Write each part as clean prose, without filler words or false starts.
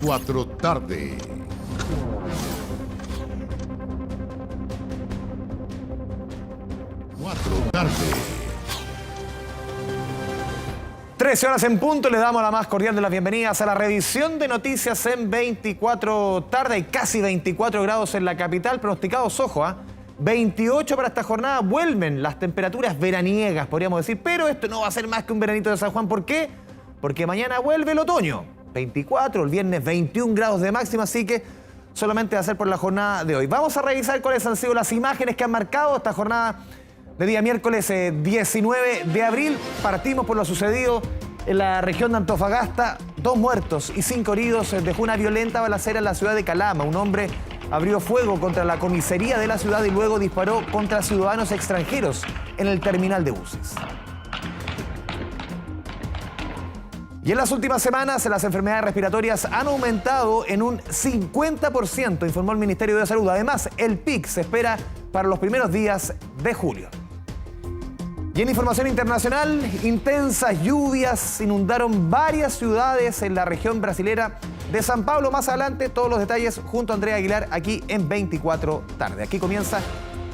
4 tarde. Tarde. 13 horas en punto, le damos la más cordial de las bienvenidas a la revisión de noticias en 24 tarde. Hay casi 24 grados en la capital, pronosticados, ojo, 28 para esta jornada. Vuelven las temperaturas veraniegas, podríamos decir, pero esto no va a ser más que un veranito de San Juan. ¿Por qué? Porque mañana vuelve el otoño. 24, el viernes 21 grados de máxima, así que solamente va a ser por la jornada de hoy. Vamos a revisar cuáles han sido las imágenes que han marcado esta jornada de día miércoles 19 de abril. Partimos por lo sucedido en la región de Antofagasta. 2 muertos y 5 heridos dejó una violenta balacera en la ciudad de Calama. Un hombre abrió fuego contra la comisaría de la ciudad y luego disparó contra ciudadanos extranjeros en el terminal de buses. Y en las últimas semanas, las enfermedades respiratorias han aumentado en un 50%, informó el Ministerio de Salud. Además, el pic se espera para los primeros días de julio. Y en información internacional, intensas lluvias inundaron varias ciudades en la región brasilera de San Pablo. Más adelante, todos los detalles junto a Andrea Aguilar aquí en 24 tarde. Aquí comienza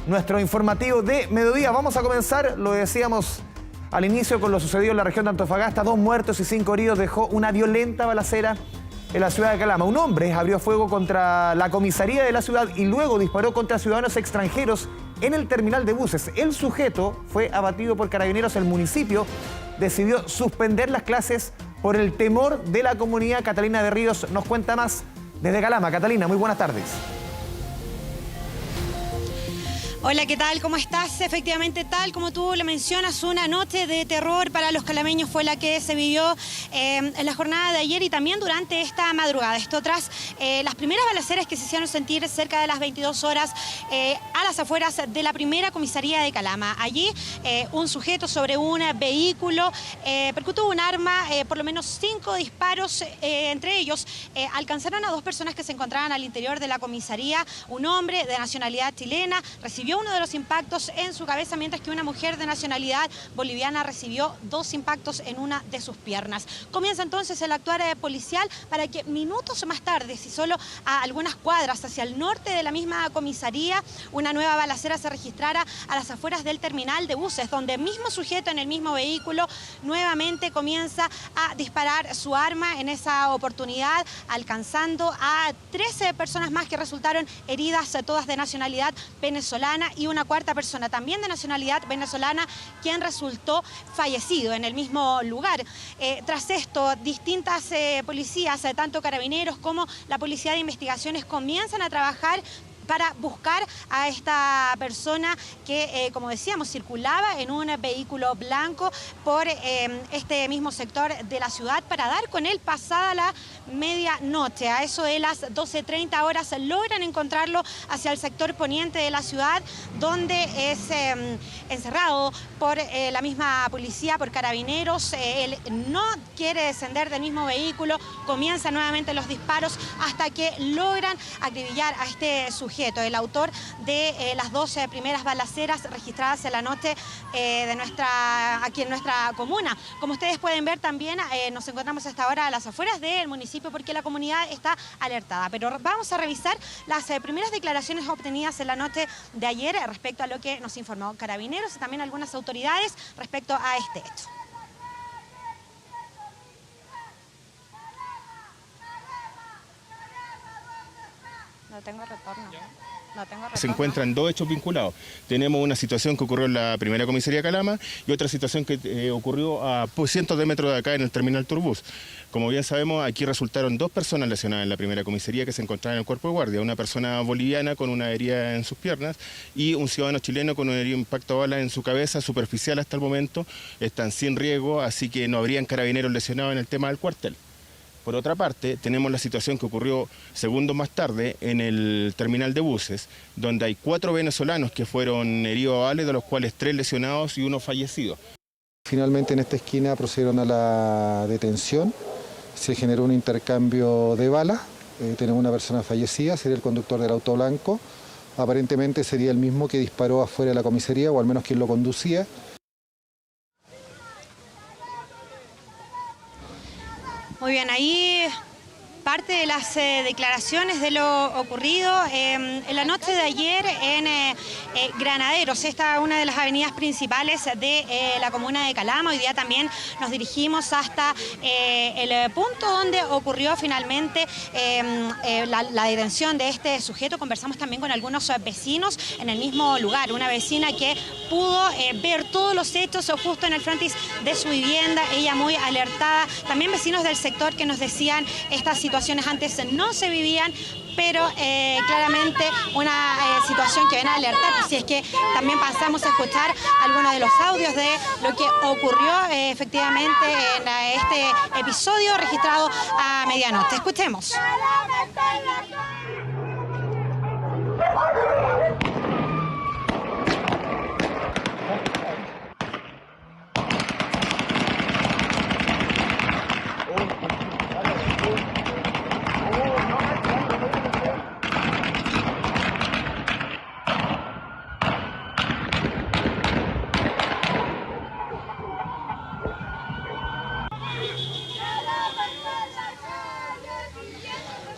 nuestro informativo de mediodía. Vamos a comenzar, lo decíamos al inicio, con lo sucedido en la región de Antofagasta. 2 muertos y 5 heridos dejó una violenta balacera en la ciudad de Calama. Un hombre abrió fuego contra la comisaría de la ciudad y luego disparó contra ciudadanos extranjeros en el terminal de buses. El sujeto fue abatido por carabineros. El municipio decidió suspender las clases por el temor de la comunidad. Catalina de Ríos nos cuenta más desde Calama. Catalina, muy buenas tardes. Hola, ¿qué tal? ¿Cómo estás? Efectivamente, tal como tú lo mencionas, una noche de terror para los calameños fue la que se vivió en la jornada de ayer y también durante esta madrugada. Esto tras las primeras balaceras que se hicieron sentir cerca de las 22 horas a las afueras de la primera comisaría de Calama. Allí un sujeto sobre un vehículo percutió un arma, por lo menos 5 disparos, entre ellos alcanzaron a 2 personas que se encontraban al interior de la comisaría. Un hombre de nacionalidad chilena recibió uno de los impactos en su cabeza, mientras que una mujer de nacionalidad boliviana recibió 2 impactos en una de sus piernas. Comienza entonces el actuar policial para que minutos más tarde, si solo a algunas cuadras hacia el norte de la misma comisaría, una nueva balacera se registrara a las afueras del terminal de buses, donde el mismo sujeto en el mismo vehículo nuevamente comienza a disparar su arma, en esa oportunidad alcanzando a 13 personas más que resultaron heridas, todas de nacionalidad venezolana, y una 4ª persona también de nacionalidad venezolana, quien resultó fallecido en el mismo lugar. Tras esto, distintas policías, tanto carabineros como la Policía de Investigaciones, comienzan a trabajar para buscar a esta persona que, como decíamos, circulaba en un vehículo blanco por este mismo sector de la ciudad, para dar con él pasada la medianoche. A eso de las 12:30 horas logran encontrarlo hacia el sector poniente de la ciudad, donde es encerrado por la misma policía, por carabineros. Él no quiere descender del mismo vehículo, comienzan nuevamente los disparos hasta que logran acribillar a este sujeto, el autor de las 12 primeras balaceras registradas en la noche aquí en nuestra comuna. Como ustedes pueden ver, también nos encontramos hasta ahora a las afueras del municipio, porque la comunidad está alertada. Pero vamos a revisar las primeras declaraciones obtenidas en la noche de ayer respecto a lo que nos informó Carabineros y también algunas autoridades respecto a este hecho. No tengo retorno. Se encuentran 2 hechos vinculados. Tenemos una situación que ocurrió en la primera comisaría de Calama y otra situación que ocurrió a cientos de metros de acá en el terminal Turbus. Como bien sabemos, aquí resultaron 2 personas lesionadas en la primera comisaría que se encontraban en el cuerpo de guardia. Una persona boliviana con una herida en sus piernas y un ciudadano chileno con un herido impacto de bala en su cabeza, superficial hasta el momento. Están sin riesgo, así que no habrían carabineros lesionados en el tema del cuartel. Por otra parte, tenemos la situación que ocurrió segundos más tarde en el terminal de buses, donde hay 4 venezolanos que fueron heridos a bala, de los cuales 3 lesionados y 1 fallecido. Finalmente en esta esquina procedieron a la detención, se generó un intercambio de balas, tenemos una persona fallecida, sería el conductor del auto blanco, aparentemente sería el mismo que disparó afuera de la comisaría, o al menos quien lo conducía. Muy bien, ahí parte de las declaraciones de lo ocurrido en la noche de ayer en Granaderos. Esta es una de las avenidas principales de la comuna de Calama. Hoy día también nos dirigimos hasta el punto donde ocurrió finalmente la detención de este sujeto. Conversamos también con algunos vecinos en el mismo lugar. Una vecina que pudo ver todos los hechos justo en el frontis de su vivienda, ella muy alertada. También vecinos del sector que nos decían estas situaciones antes no se vivían, pero claramente una situación que viene a alertar. Así es que también pasamos a escuchar algunos de los audios de lo que ocurrió efectivamente en este episodio registrado a medianoche. Escuchemos.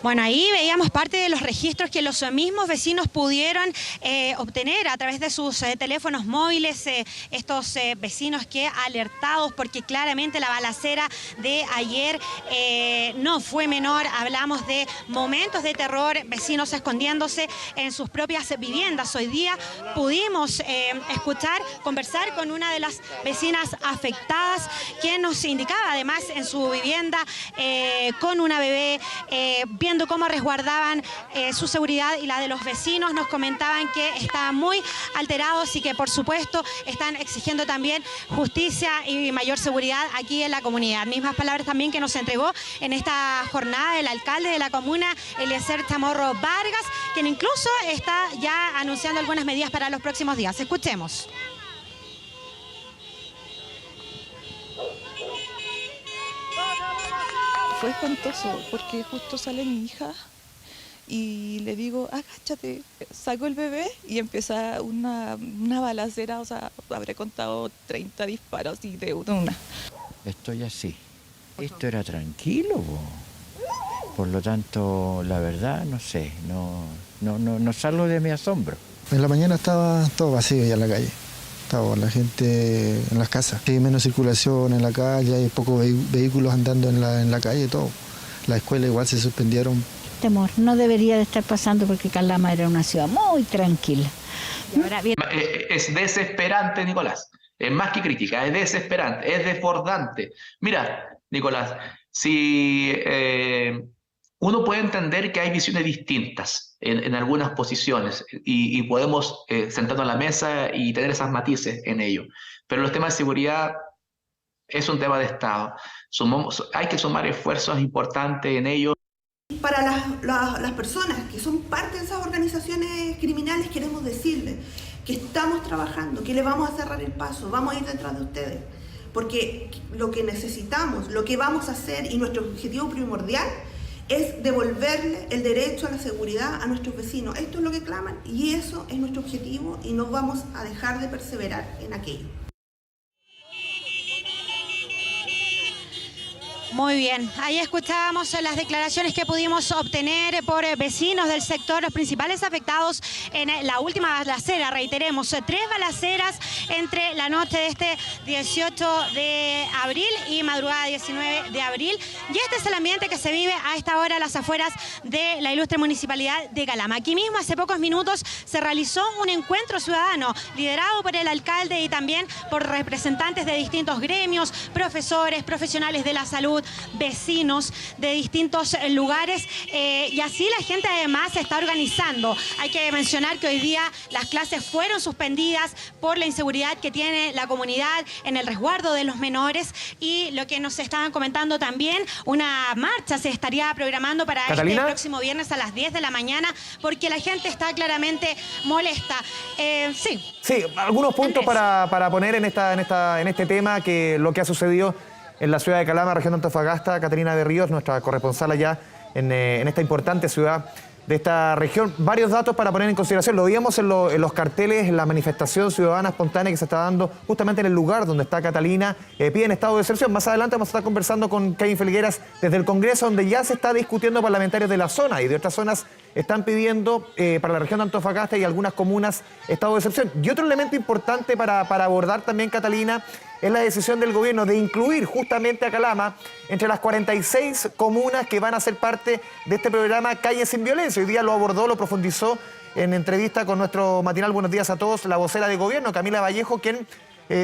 Bueno, ahí veíamos parte de los registros que los mismos vecinos pudieron obtener a través de sus teléfonos móviles, estos vecinos que alertados porque claramente la balacera de ayer no fue menor. Hablamos de momentos de terror, vecinos escondiéndose en sus propias viviendas. Hoy día pudimos conversar con una de las vecinas afectadas, quien nos indicaba además en su vivienda con una bebé, viendo cómo resguardaban su seguridad y la de los vecinos. Nos comentaban que estaban muy alterados y que por supuesto están exigiendo también justicia y mayor seguridad aquí en la comunidad. Mismas palabras también que nos entregó en esta jornada el alcalde de la comuna, Eliezer Chamorro Vargas, quien incluso está ya anunciando algunas medidas para los próximos días. Escuchemos. Fue espantoso porque justo sale mi hija y le digo, agáchate. Saco el bebé y empieza una balacera, o sea, habré contado 30 disparos y de una. Estoy así. Esto era tranquilo, po. Por lo tanto, la verdad, no sé, no salgo de mi asombro. En la mañana estaba todo vacío ya en la calle. Estaba la gente en las casas. Hay menos circulación en la calle, hay pocos vehículos andando en la calle, todo. Las escuelas igual se suspendieron. Temor, no debería de estar pasando porque Calama era una ciudad muy tranquila. Es desesperante, Nicolás. Es más que crítica, es desesperante, es desbordante. Mira, Nicolás, si uno puede entender que hay visiones distintas en algunas posiciones y podemos sentarnos a la mesa y tener esas matices en ello. Pero los temas de seguridad es un tema de Estado. Hay que sumar esfuerzos importantes en ello. Para las personas que son parte de esas organizaciones criminales queremos decirles que estamos trabajando, que le vamos a cerrar el paso, vamos a ir detrás de ustedes. Porque lo que necesitamos, lo que vamos a hacer y nuestro objetivo primordial es devolverle el derecho a la seguridad a nuestros vecinos. Esto es lo que claman y eso es nuestro objetivo y no vamos a dejar de perseverar en aquello. Muy bien, ahí escuchábamos las declaraciones que pudimos obtener por vecinos del sector, los principales afectados en la última balacera. Reiteremos, 3 balaceras entre la noche de este 18 de abril y madrugada 19 de abril. Y este es el ambiente que se vive a esta hora a las afueras de la ilustre municipalidad de Calama. Aquí mismo, hace pocos minutos, se realizó un encuentro ciudadano liderado por el alcalde y también por representantes de distintos gremios, profesores, profesionales de la salud, vecinos de distintos lugares, y así la gente además se está organizando. Hay que mencionar que hoy día las clases fueron suspendidas por la inseguridad que tiene la comunidad en el resguardo de los menores, y lo que nos estaban comentando también, una marcha se estaría programando para ¿Catalina? este próximo viernes a las 10 de la mañana porque la gente está claramente molesta. Sí, algunos puntos para poner en este tema, que lo que ha sucedido en la ciudad de Calama, región de Antofagasta. Catalina de Ríos, nuestra corresponsal allá en esta importante ciudad de esta región. Varios datos para poner en consideración. Lo veíamos en los carteles, en la manifestación ciudadana espontánea que se está dando justamente en el lugar donde está Catalina. Piden estado de excepción. Más adelante vamos a estar conversando con Kevin Felgueras desde el Congreso, donde ya se está discutiendo parlamentarios de la zona y de otras zonas están pidiendo para la región de Antofagasta y algunas comunas estado de excepción. Y otro elemento importante para abordar también, Catalina, es la decisión del gobierno de incluir justamente a Calama entre las 46 comunas que van a ser parte de este programa Calles sin Violencia. Hoy día lo abordó, lo profundizó en entrevista con nuestro matinal Buenos Días a Todos, la vocera de gobierno, Camila Vallejo, quien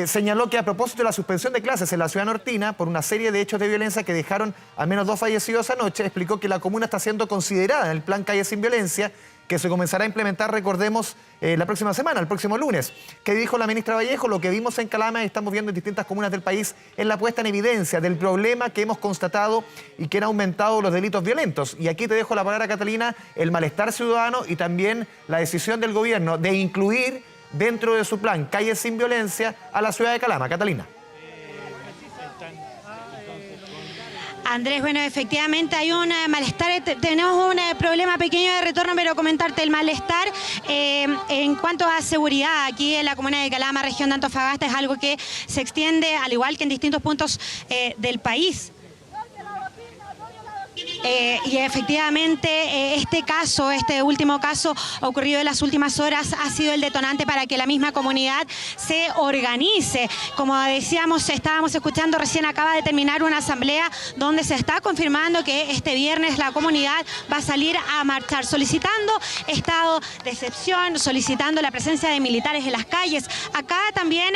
señaló que a propósito de la suspensión de clases en la ciudad nortina por una serie de hechos de violencia que dejaron al menos 2 fallecidos anoche, explicó que la comuna está siendo considerada en el plan Calles sin Violencia, que se comenzará a implementar, recordemos, la próxima semana, el próximo lunes. ¿Qué dijo la ministra Vallejo? Lo que vimos en Calama y estamos viendo en distintas comunas del país es la puesta en evidencia del problema que hemos constatado y que han aumentado los delitos violentos. Y aquí te dejo la palabra, Catalina, el malestar ciudadano y también la decisión del gobierno de incluir dentro de su plan Calles sin Violencia a la ciudad de Calama. Catalina. Andrés, bueno, efectivamente hay un malestar, tenemos un problema pequeño de retorno, pero comentarte el malestar en cuanto a seguridad aquí en la comuna de Calama, región de Antofagasta, es algo que se extiende al igual que en distintos puntos del país. Y efectivamente este último caso ocurrido en las últimas horas ha sido el detonante para que la misma comunidad se organice. Como decíamos, estábamos escuchando, recién acaba de terminar una asamblea donde se está confirmando que este viernes la comunidad va a salir a marchar solicitando estado de excepción, solicitando la presencia de militares en las calles. Acá también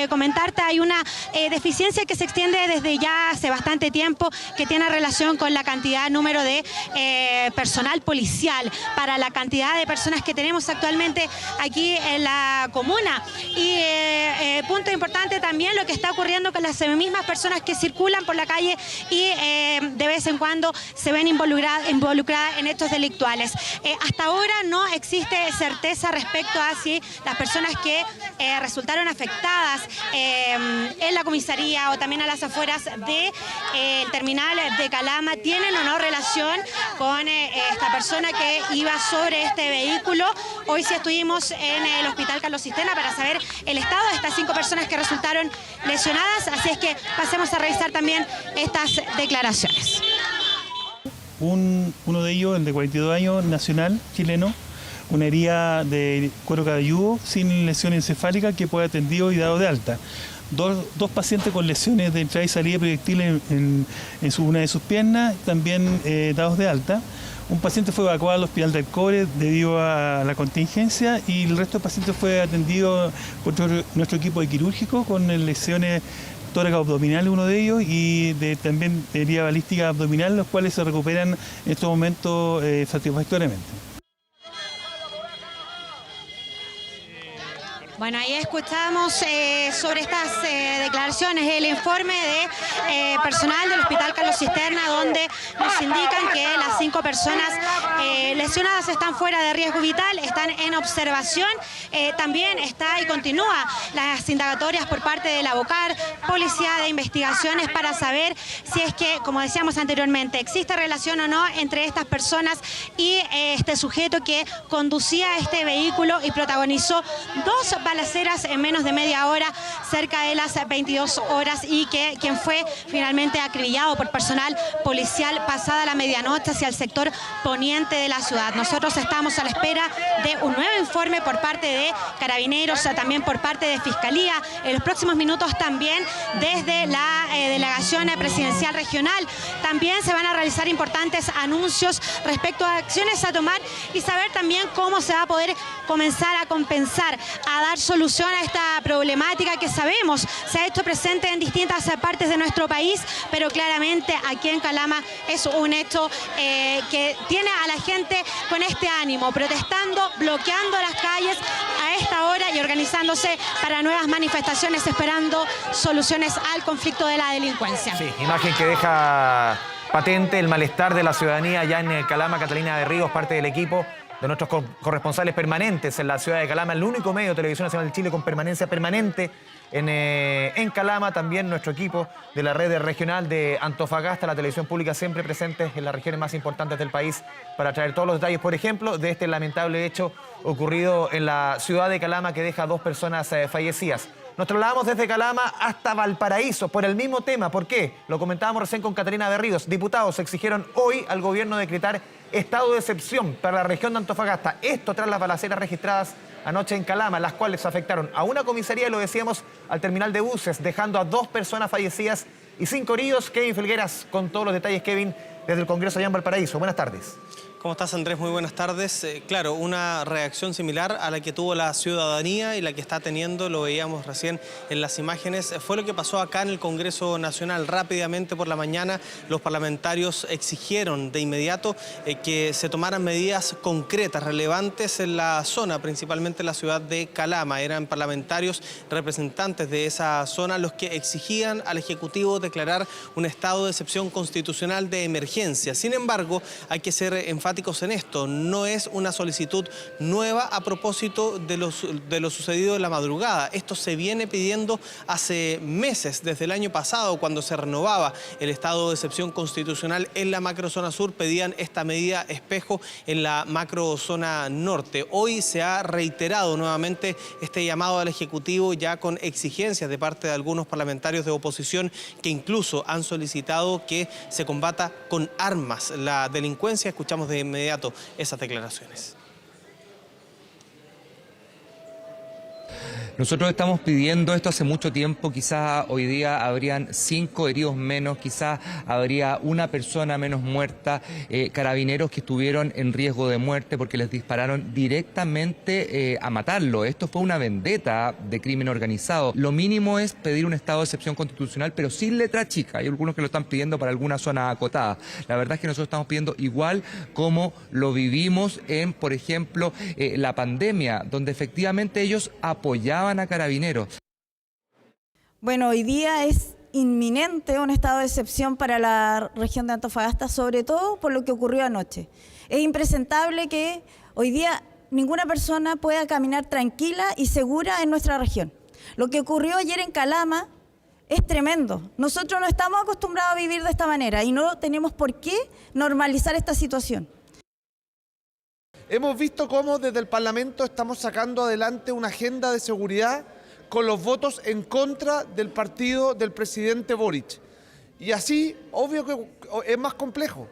comentarte, hay una deficiencia que se extiende desde ya hace bastante tiempo, que tiene relación con la número de personal policial para la cantidad de personas que tenemos actualmente aquí en la comuna. Y punto importante también lo que está ocurriendo con las mismas personas que circulan por la calle y de vez en cuando se ven involucradas en hechos delictuales. Hasta ahora no existe certeza respecto a si las personas que resultaron afectadas en la comisaría o también a las afueras del terminal de Calama tienen o no relación con esta persona que iba sobre este vehículo. Hoy sí estuvimos en el Hospital Carlos Cistena para saber el estado de estas 5 personas que resultaron lesionadas, así es que pasemos a revisar también estas declaraciones. Uno de ellos, el de 42 años, nacional, chileno, una herida de cuero cabelludo sin lesión encefálica que fue atendido y dado de alta. Dos pacientes con lesiones de entrada y salida de proyectiles en una de sus piernas, también dados de alta. Un paciente fue evacuado al Hospital del Cobre debido a la contingencia y el resto de pacientes fue atendido por nuestro equipo de quirúrgico con lesiones tórax abdominal, uno de ellos, y también herida balística abdominal, los cuales se recuperan en estos momentos satisfactoriamente. Bueno, ahí escuchamos sobre estas declaraciones, el informe de personal del Hospital Carlos Cisterna, donde nos indican que las 5 personas lesionadas están fuera de riesgo vital, están en observación. También está y continúa las indagatorias por parte de la BOCAR, Policía de Investigaciones, para saber si es que, como decíamos anteriormente, existe relación o no entre estas personas y este sujeto que conducía este vehículo y protagonizó 2 balaceras en menos de media hora, cerca de las 22 horas, y quien fue finalmente acribillado por personal policial pasada la medianoche hacia el sector poniente de la ciudad. Nosotros estamos a la espera de un nuevo informe por parte de Carabineros, también por parte de Fiscalía. En los próximos minutos también desde la Delegación Presidencial Regional también se van a realizar importantes anuncios respecto a acciones a tomar y saber también cómo se va a poder comenzar a compensar, a dar solución a esta problemática que sabemos se ha hecho presente en distintas partes de nuestro país, pero claramente aquí en Calama es un hecho que tiene a la gente con este ánimo, protestando, bloqueando las calles a esta hora y organizándose para nuevas manifestaciones, esperando soluciones al conflicto de la delincuencia. Sí, imagen que deja patente el malestar de la ciudadanía allá en Calama. Catalina de Ríos, parte del equipo de nuestros corresponsales permanentes en la ciudad de Calama, el único medio de Televisión Nacional de Chile con permanencia permanente en Calama. También nuestro equipo de la red regional de Antofagasta, la televisión pública siempre presente en las regiones más importantes del país para traer todos los detalles, por ejemplo, de este lamentable hecho ocurrido en la ciudad de Calama que deja a 2 personas fallecidas. Nos trasladamos desde Calama hasta Valparaíso por el mismo tema. ¿Por qué? Lo comentábamos recién con Caterina Berríos. Diputados exigieron hoy al gobierno decretar estado de excepción para la región de Antofagasta. Esto tras las balaceras registradas anoche en Calama, las cuales afectaron a una comisaría, y lo decíamos, al terminal de buses, dejando a 2 personas fallecidas y 5 heridos. Kevin Felgueras con todos los detalles, Kevin, desde el Congreso allá en Valparaíso. Buenas tardes. ¿Cómo estás, Andrés? Muy buenas tardes. Claro, una reacción similar a la que tuvo la ciudadanía y la que está teniendo, lo veíamos recién en las imágenes, fue lo que pasó acá en el Congreso Nacional. Rápidamente por la mañana los parlamentarios exigieron de inmediato que se tomaran medidas concretas, relevantes en la zona, principalmente en la ciudad de Calama. Eran parlamentarios representantes de esa zona los que exigían al Ejecutivo declarar un estado de excepción constitucional de emergencia. Sin embargo, hay que ser enfáticos en esto, no es una solicitud nueva a propósito de lo sucedido en la madrugada. Esto se viene pidiendo hace meses, desde el año pasado, cuando se renovaba el estado de excepción constitucional en la macrozona sur, pedían esta medida espejo en la macrozona norte. Hoy se ha reiterado nuevamente este llamado al Ejecutivo, ya con exigencias de parte de algunos parlamentarios de oposición que incluso han solicitado que se combata con armas la delincuencia. Escuchamos de inmediato esas declaraciones. Nosotros estamos pidiendo esto hace mucho tiempo. Quizás hoy día habrían 5 heridos menos, quizás habría una persona menos muerta, carabineros que estuvieron en riesgo de muerte porque les dispararon directamente a matarlo. Esto fue una vendetta de crimen organizado. Lo mínimo es pedir un estado de excepción constitucional, pero sin letra chica. Hay algunos que lo están pidiendo para alguna zona acotada. La verdad es que nosotros estamos pidiendo igual como lo vivimos en, por ejemplo, la pandemia, donde efectivamente ellos apoyaban a carabineros. Bueno, hoy día es inminente un estado de excepción para la región de Antofagasta, sobre todo por lo que ocurrió anoche. Es impresentable que hoy día ninguna persona pueda caminar tranquila y segura en nuestra región. Lo que ocurrió ayer en Calama es tremendo. Nosotros no estamos acostumbrados a vivir de esta manera y no tenemos por qué normalizar esta situación. Hemos visto cómo desde el Parlamento estamos sacando adelante una agenda de seguridad con los votos en contra del partido del presidente Boric. Y así, obvio que es más complejo.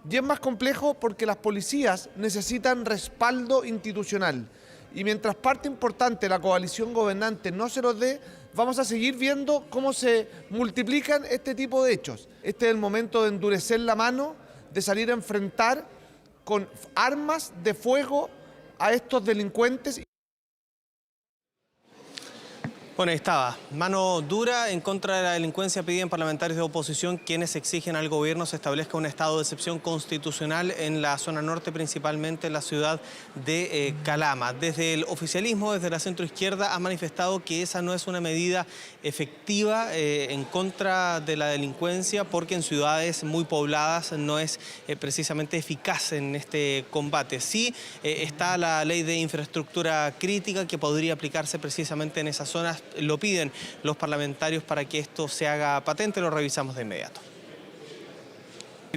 Y es más complejo porque las policías necesitan respaldo institucional. Y mientras parte importante de la coalición gobernante no se los dé, vamos a seguir viendo cómo se multiplican este tipo de hechos. Este es el momento de endurecer la mano, de salir a enfrentar con armas de fuego a estos delincuentes. Bueno, ahí estaba. Mano dura en contra de la delincuencia piden parlamentarios de oposición quienes exigen al gobierno se establezca un estado de excepción constitucional en la zona norte, principalmente en la ciudad de Calama. Desde el oficialismo, desde la centroizquierda, ha manifestado que esa no es una medida efectiva en contra de la delincuencia porque en ciudades muy pobladas no es precisamente eficaz en este combate. Sí está la ley de infraestructura crítica que podría aplicarse precisamente en esas zonas. Lo piden los parlamentarios para que esto se haga patente, lo revisamos de inmediato.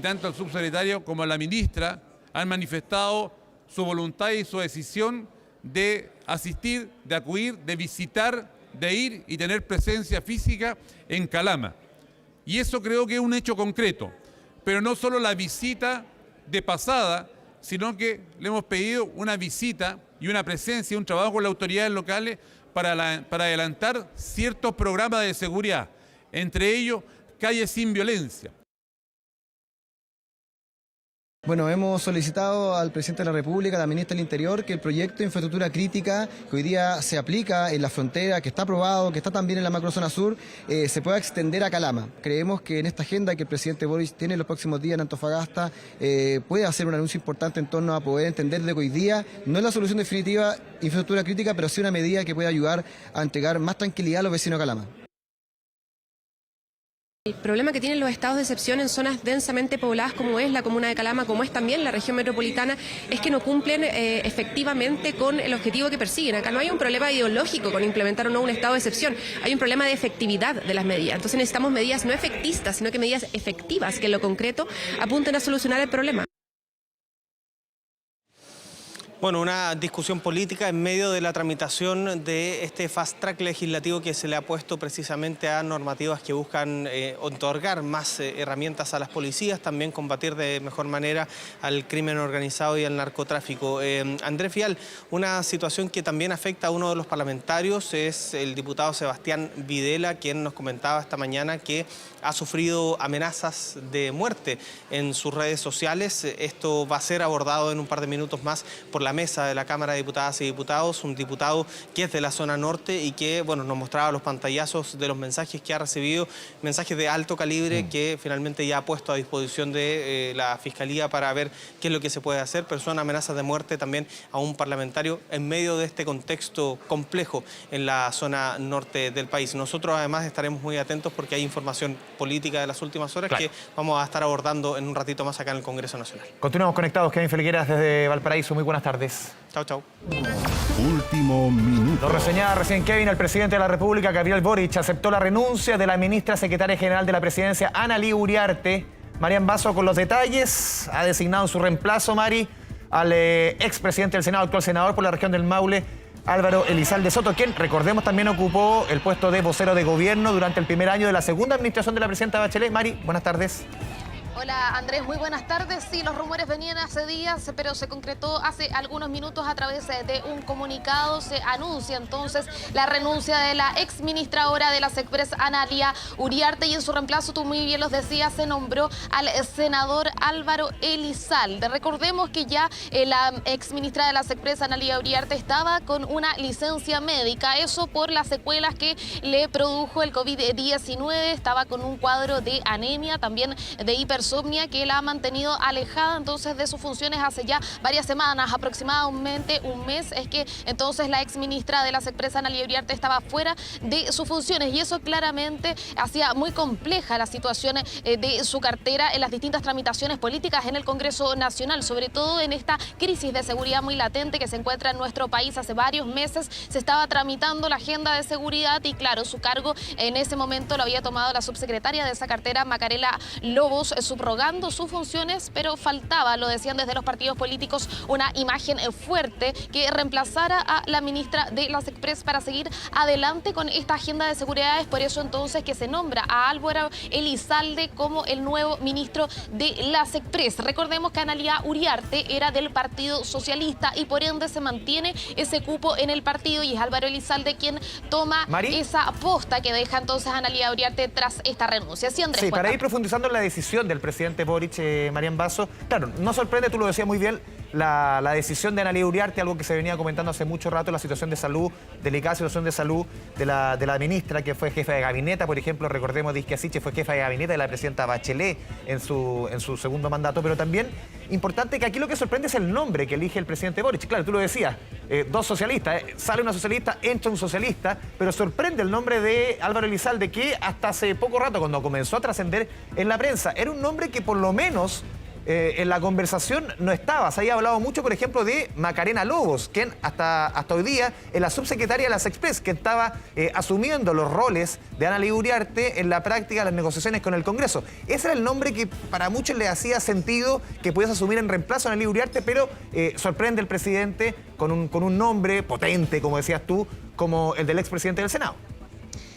Tanto el subsecretario como la ministra han manifestado su voluntad y su decisión de asistir, de acudir, de visitar, de ir y tener presencia física en Calama. Y eso creo que es un hecho concreto, pero no solo la visita de pasada, sino que le hemos pedido una visita y una presencia, un trabajo con las autoridades locales para adelantar ciertos programas de seguridad, entre ellos calles sin violencia. Bueno, hemos solicitado al presidente de la República, a la ministra del Interior, que el proyecto de infraestructura crítica que hoy día se aplica en la frontera, que está aprobado, que está también en la macrozona sur, se pueda extender a Calama. Creemos que en esta agenda que el presidente Boric tiene los próximos días en Antofagasta, puede hacer un anuncio importante en torno a poder entender de que hoy día no es la solución definitiva infraestructura crítica, pero sí una medida que puede ayudar a entregar más tranquilidad a los vecinos de Calama. El problema que tienen los estados de excepción en zonas densamente pobladas como es la comuna de Calama, como es también la región metropolitana, es que no cumplen efectivamente con el objetivo que persiguen. Acá no hay un problema ideológico con implementar o no un estado de excepción, hay un problema de efectividad de las medidas. Entonces necesitamos medidas no efectistas, sino que medidas efectivas que en lo concreto apunten a solucionar el problema. Bueno, una discusión política en medio de la tramitación de este fast track legislativo que se le ha puesto precisamente a normativas que buscan otorgar más herramientas a las policías, también combatir de mejor manera al crimen organizado y al narcotráfico. Andrés Fial, una situación que también afecta a uno de los parlamentarios es el diputado Sebastián Videla, quien nos comentaba esta mañana que ha sufrido amenazas de muerte en sus redes sociales. Esto va a ser abordado en un par de minutos más por la mesa de la Cámara de Diputadas y Diputados, un diputado que es de la zona norte y que, bueno, nos mostraba los pantallazos de los mensajes que ha recibido, mensajes de alto calibre que finalmente ya ha puesto a disposición de la Fiscalía para ver qué es lo que se puede hacer, pero son amenazas de muerte también a un parlamentario en medio de este contexto complejo en la zona norte del país. Nosotros además estaremos muy atentos porque hay información política de las últimas horas que vamos a estar abordando en un ratito más acá en el Congreso Nacional. Continuamos conectados, Kevin Felgueras desde Valparaíso. Muy buenas tardes. Chau, chau. Último minuto. Lo reseñaba recién Kevin, el presidente de la República, Gabriel Boric, aceptó la renuncia de la ministra secretaria general de la presidencia, Analía Uriarte. Marian Basso con los detalles. Ha designado en su reemplazo, Mari, al expresidente del Senado, actual senador por la región del Maule, Álvaro Elizalde Soto, quien, recordemos, también ocupó el puesto de vocero de gobierno durante el primer año de la segunda administración de la presidenta Bachelet. Mari, buenas tardes. Hola Andrés, muy buenas tardes. Sí, los rumores venían hace días, pero se concretó hace algunos minutos a través de un comunicado. Se anuncia entonces la renuncia de la ex ministra ahora de la SECPRES, Analía Uriarte, y en su reemplazo, tú muy bien los decías, se nombró al senador Álvaro Elizalde. Recordemos que ya la ex ministra de la SECPRES, Analía Uriarte, estaba con una licencia médica, eso por las secuelas que le produjo el COVID-19, estaba con un cuadro de anemia, también de hipersomnia, que la ha mantenido alejada entonces de sus funciones hace ya varias semanas, aproximadamente un mes, es que entonces la exministra de la SECPRES, Analía Uriarte, estaba fuera de sus funciones, y eso claramente hacía muy compleja la situación de su cartera en las distintas tramitaciones políticas en el Congreso Nacional, sobre todo en esta crisis de seguridad muy latente que se encuentra en nuestro país. Hace varios meses se estaba tramitando la agenda de seguridad y, claro, su cargo en ese momento lo había tomado la subsecretaria de esa cartera, Macarela Lobos, subrogando sus funciones, pero faltaba, lo decían desde los partidos políticos, una imagen fuerte que reemplazara a la ministra de la SECPRES para seguir adelante con esta agenda de seguridad. Es por eso entonces que se nombra a Álvaro Elizalde como el nuevo ministro de la SECPRES. Recordemos que Analía Uriarte era del Partido Socialista y por ende se mantiene ese cupo en el partido, y es Álvaro Elizalde quien toma esa posta que deja entonces a Analía Uriarte tras esta renuncia. Sí, Andrés, para ir profundizando en la decisión del presidente Boric, Marian Basso, claro, no sorprende, tú lo decías muy bien, la decisión de Analía Uriarte, algo que se venía comentando hace mucho rato, la situación de salud, delicada situación de salud de la ministra, que fue jefa de gabinete, por ejemplo, recordemos, Disque Asiche fue jefa de gabinete de la presidenta Bachelet en su segundo mandato, pero también importante que aquí lo que sorprende es el nombre que elige el presidente Boric. Claro, tú lo decías, dos socialistas, sale una socialista, entra un socialista, pero sorprende el nombre de Álvaro Elizalde, que hasta hace poco rato, cuando comenzó a trascender en la prensa, era un nombre que por lo menos en la conversación no estaba. Se había hablado mucho, por ejemplo, de Macarena Lobos, quien hasta hoy día es la subsecretaria de la SECPRES, que estaba asumiendo los roles de Analía Uriarte en la práctica de las negociaciones con el Congreso. Ese era el nombre que para muchos le hacía sentido que pudiese asumir en reemplazo a Analía Uriarte, pero sorprende el presidente con un nombre potente, como decías tú, como el del expresidente del Senado.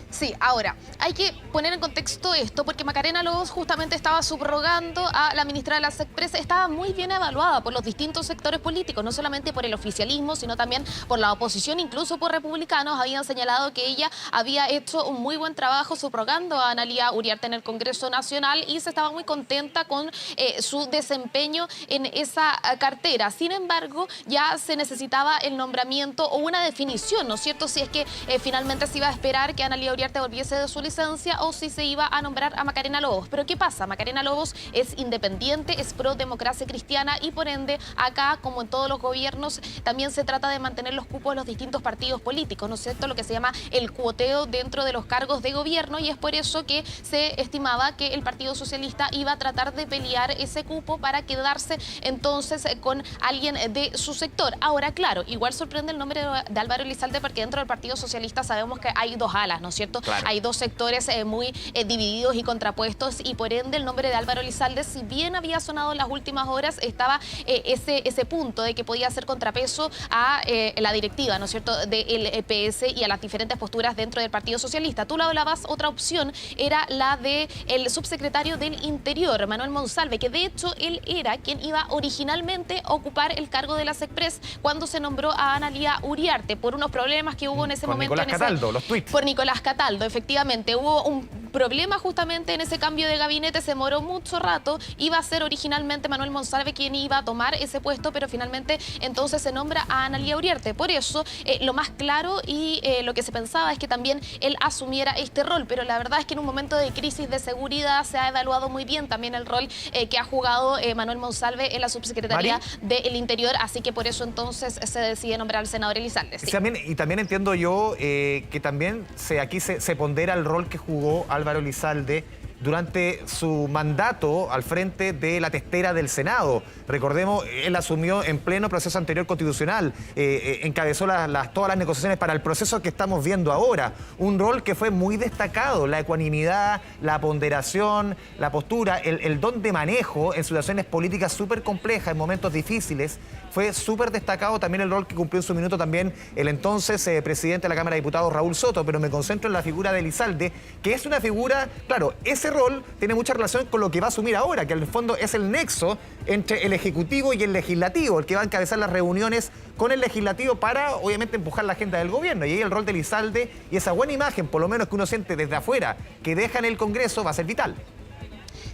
Sí, ahora, hay que poner en contexto esto, porque Macarena Lobos justamente estaba subrogando a la ministra de la SECPRES, estaba muy bien evaluada por los distintos sectores políticos, no solamente por el oficialismo, sino también por la oposición, incluso por republicanos. Habían señalado que ella había hecho un muy buen trabajo subrogando a Analía Uriarte en el Congreso Nacional y se estaba muy contenta con su desempeño en esa cartera. Sin embargo, ya se necesitaba el nombramiento o una definición, ¿no es cierto?, si es que finalmente se iba a esperar que Analía Uriarte Uriarte volviese de su licencia o si se iba a nombrar a Macarena Lobos. Pero ¿qué pasa? Macarena Lobos es independiente, es pro democracia cristiana y por ende acá, como en todos los gobiernos, también se trata de mantener los cupos de los distintos partidos políticos, ¿no es cierto? Lo que se llama el cuoteo dentro de los cargos de gobierno, y es por eso que se estimaba que el Partido Socialista iba a tratar de pelear ese cupo para quedarse entonces con alguien de su sector. Ahora, claro, igual sorprende el nombre de Álvaro Elizalde porque dentro del Partido Socialista sabemos que hay dos alas, ¿no es cierto? Claro. Hay dos sectores muy divididos y contrapuestos, y por ende el nombre de Álvaro Elizalde, si bien había sonado en las últimas horas, estaba ese punto de que podía hacer contrapeso a la directiva, ¿no es cierto?, del PS y a las diferentes posturas dentro del Partido Socialista. Tú lo hablabas, otra opción era la del subsecretario del Interior, Manuel Monsalve, que de hecho él era quien iba originalmente a ocupar el cargo de la SECPRES cuando se nombró a Analía Uriarte por unos problemas que hubo en ese momento. Nicolás Cataldo, los tweets. Por Nicolás Cataldo, efectivamente. Hubo un problema justamente en ese cambio de gabinete, se demoró mucho rato. Iba a ser originalmente Manuel Monsalve quien iba a tomar ese puesto, pero finalmente entonces se nombra a Analía Uriarte. Por eso, lo más claro y lo que se pensaba es que también él asumiera este rol, pero la verdad es que en un momento de crisis de seguridad se ha evaluado muy bien también el rol que ha jugado Manuel Monsalve en la subsecretaría del Interior, así que por eso entonces se decide nombrar al senador Elizalde. Sí. Y también entiendo yo que también aquí se pondera el rol que jugó Álvaro Elizalde durante su mandato al frente de la testera del Senado. Recordemos, él asumió en pleno proceso anterior constitucional, encabezó todas las negociaciones para el proceso que estamos viendo ahora. Un rol que fue muy destacado, la ecuanimidad, la ponderación, la postura, el don de manejo en situaciones políticas súper complejas, en momentos difíciles. Fue súper destacado también el rol que cumplió en su minuto también el entonces presidente de la Cámara de Diputados, Raúl Soto, pero me concentro en la figura de Elizalde, que es una figura, claro, ese rol tiene mucha relación con lo que va a asumir ahora, que en el fondo es el nexo entre el Ejecutivo y el Legislativo, el que va a encabezar las reuniones con el Legislativo para, obviamente, empujar la agenda del gobierno. Y ahí el rol de Elizalde y esa buena imagen, por lo menos que uno siente desde afuera, que deja en el Congreso, va a ser vital.